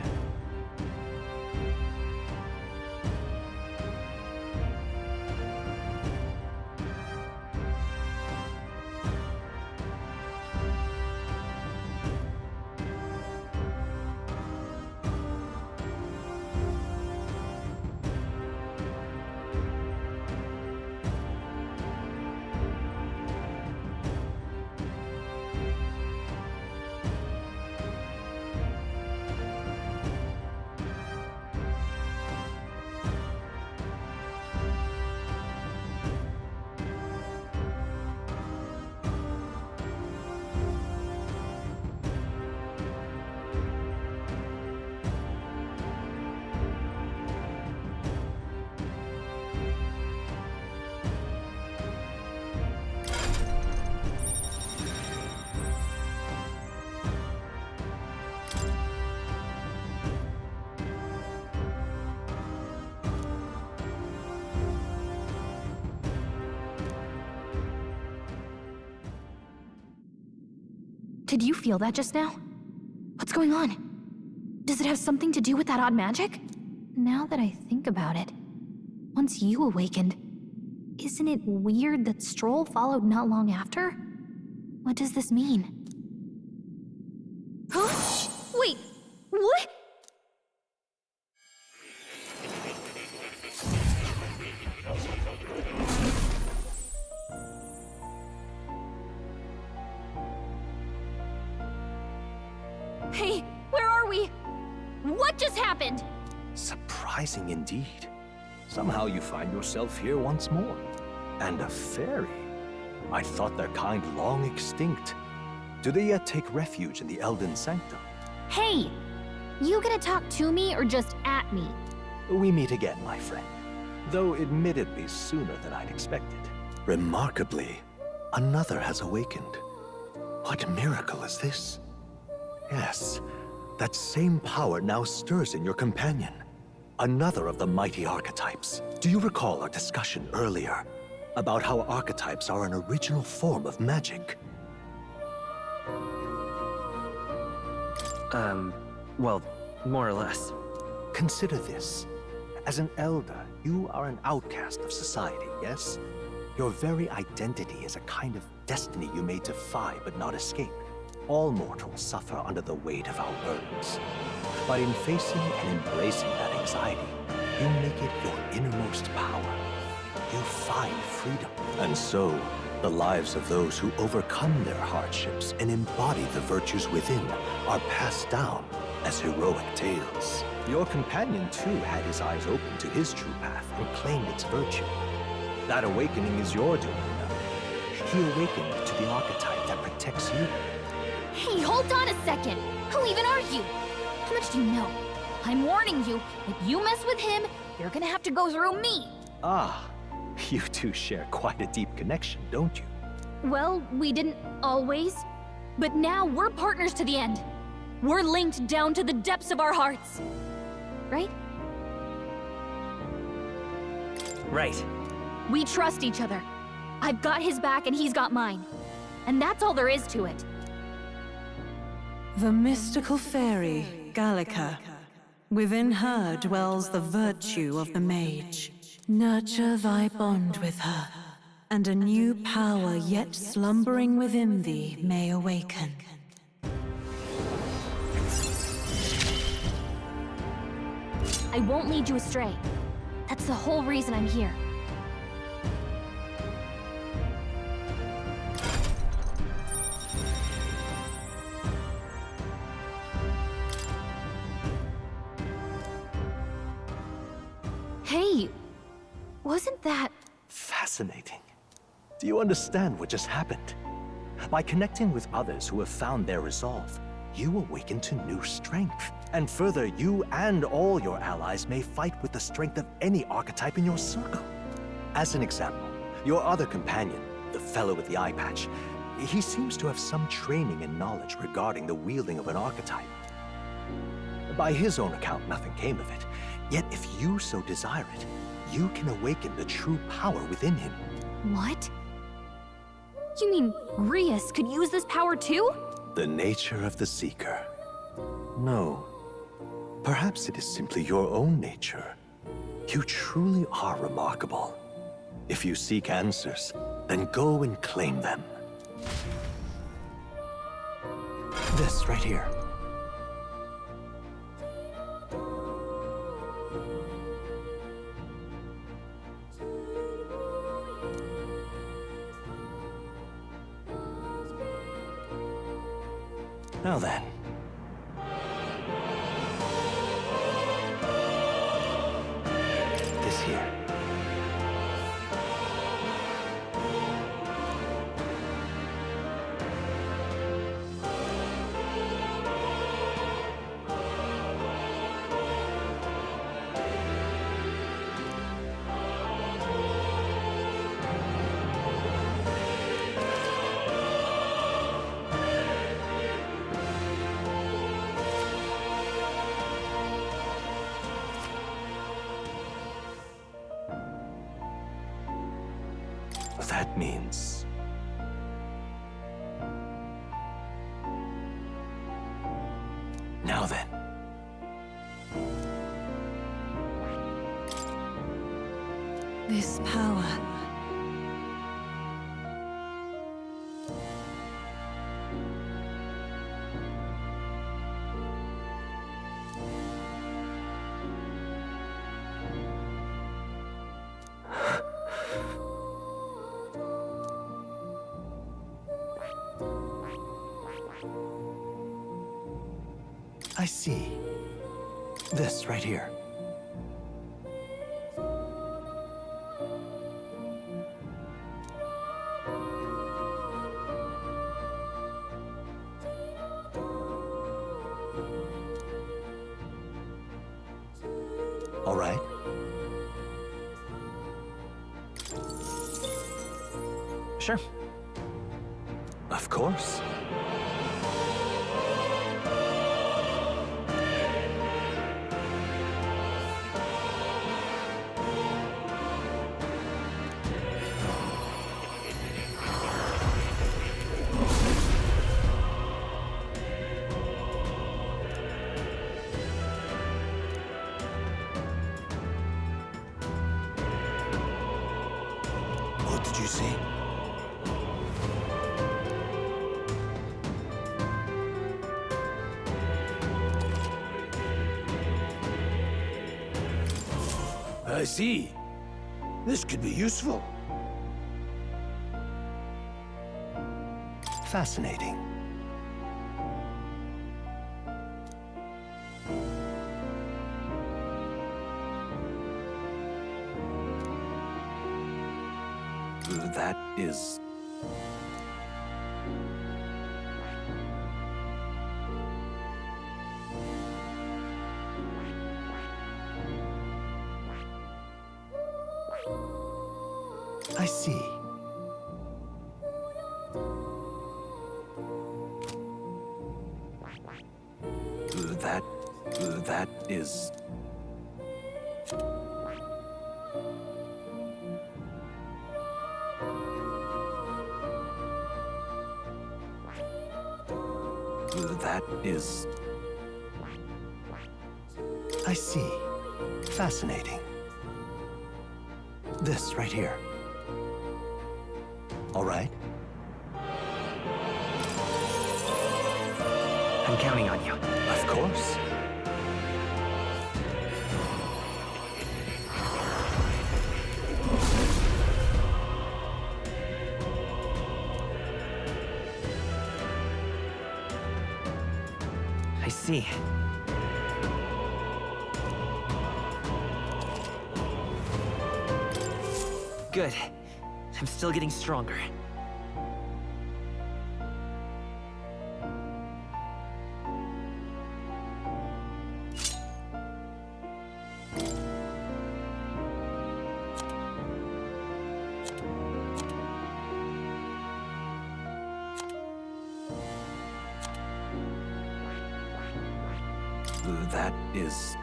Did you feel that just now? What's going on? Does it have something to do with that odd magic? Now that I think about it, once you awakened, isn't it weird that Stroll followed not long after? What does this mean? Huh? Wait, what? Hey, where are we? What just happened? Surprising indeed. Somehow you find yourself here once more. And a fairy. I thought their kind long extinct. Do they yet take refuge in the Elden Sanctum? Hey! You gonna talk to me or just at me? We meet again, my friend. Though admittedly sooner than I'd expected. Remarkably, another has awakened. What miracle is this? Yes, that same power now stirs in your companion. Another of the mighty archetypes. Do you recall our discussion earlier about how archetypes are an original form of magic? Well, more or less. Consider this. As an elder, you are an outcast of society, yes? Your very identity is a kind of destiny you may defy but not escape. All mortals suffer under the weight of our burdens. But in facing and embracing that anxiety, you make it your innermost power. You find freedom. And so, the lives of those who overcome their hardships and embody the virtues within are passed down as heroic tales. Your companion, too, had his eyes open to his true path and claimed its virtue. That awakening is your doing now. He awakened to the archetype that protects you. Hey, hold on a second! Who even are you? How much do you know? I'm warning you, if you mess with him, you're gonna have to go through me! Ah, you two share quite a deep connection, don't you? Well, we didn't always. But now we're partners to the end. We're linked down to the depths of our hearts. Right? Right. We trust each other. I've got his back and he's got mine. And that's all there is to it. The mystical fairy, Gallica. Within her dwells the virtue of the mage. Nurture thy bond with her, and a new power yet slumbering within thee may awaken. I won't lead you astray. That's the whole reason I'm here. Hey, wasn't that... Fascinating. Do you understand what just happened? By connecting with others who have found their resolve, you awaken to new strength. And further, you and all your allies may fight with the strength of any archetype in your circle. As an example, your other companion, the fellow with the eye patch, he seems to have some training and knowledge regarding the wielding of an archetype. By his own account, nothing came of it. Yet if you so desire it, you can awaken the true power within him. What? You mean Rias could use this power too? The nature of the Seeker. No. Perhaps it is simply your own nature. You truly are remarkable. If you seek answers, then go and claim them. This right here. Now then. This here. That means... Now then. This power... I see. This right here. All right. Sure. Of course. What did you say? I see. This could be useful. Fascinating. That is... I see. That is... That is... I see. Fascinating. This right here. All right? I'm counting on you. Of course. I see. Good. I'm still getting stronger. That is...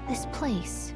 This place.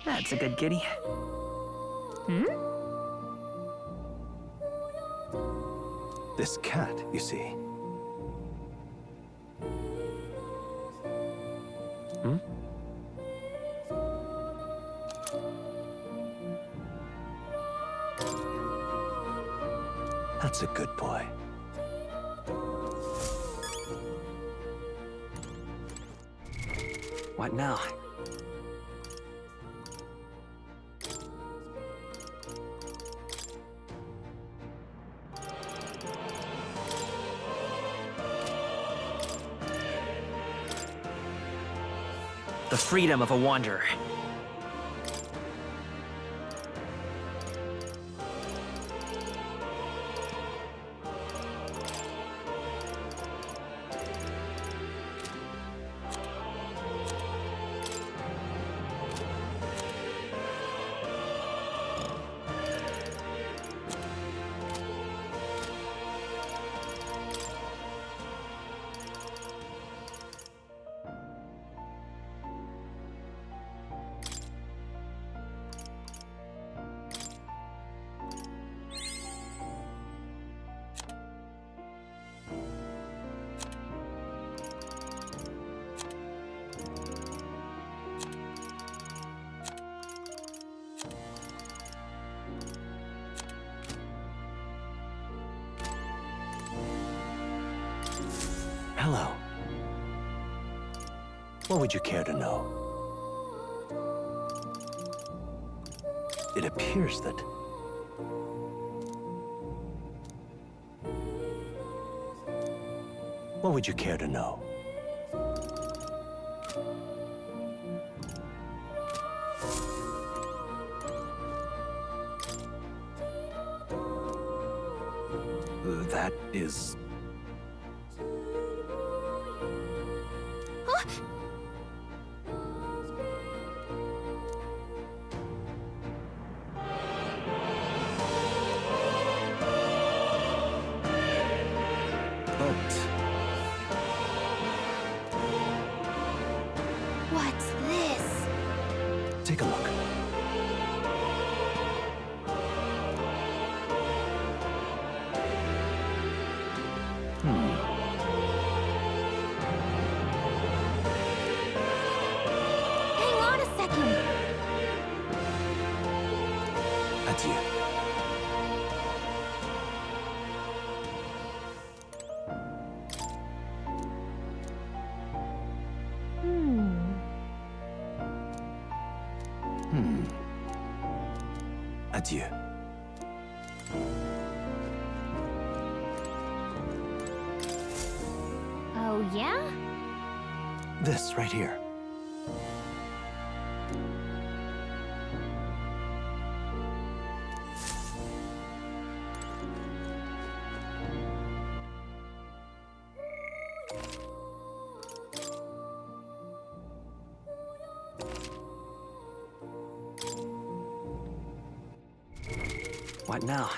That's a good kitty. Hmm? This cat, you see. Hmm? That's a good boy. What now? The freedom of a wanderer. Hello. What would you care to know? It appears that... What would you care to know? That is... What's this? Take a look. Hang on a second. Adieu. Adieu. Oh, yeah? This right here. What now?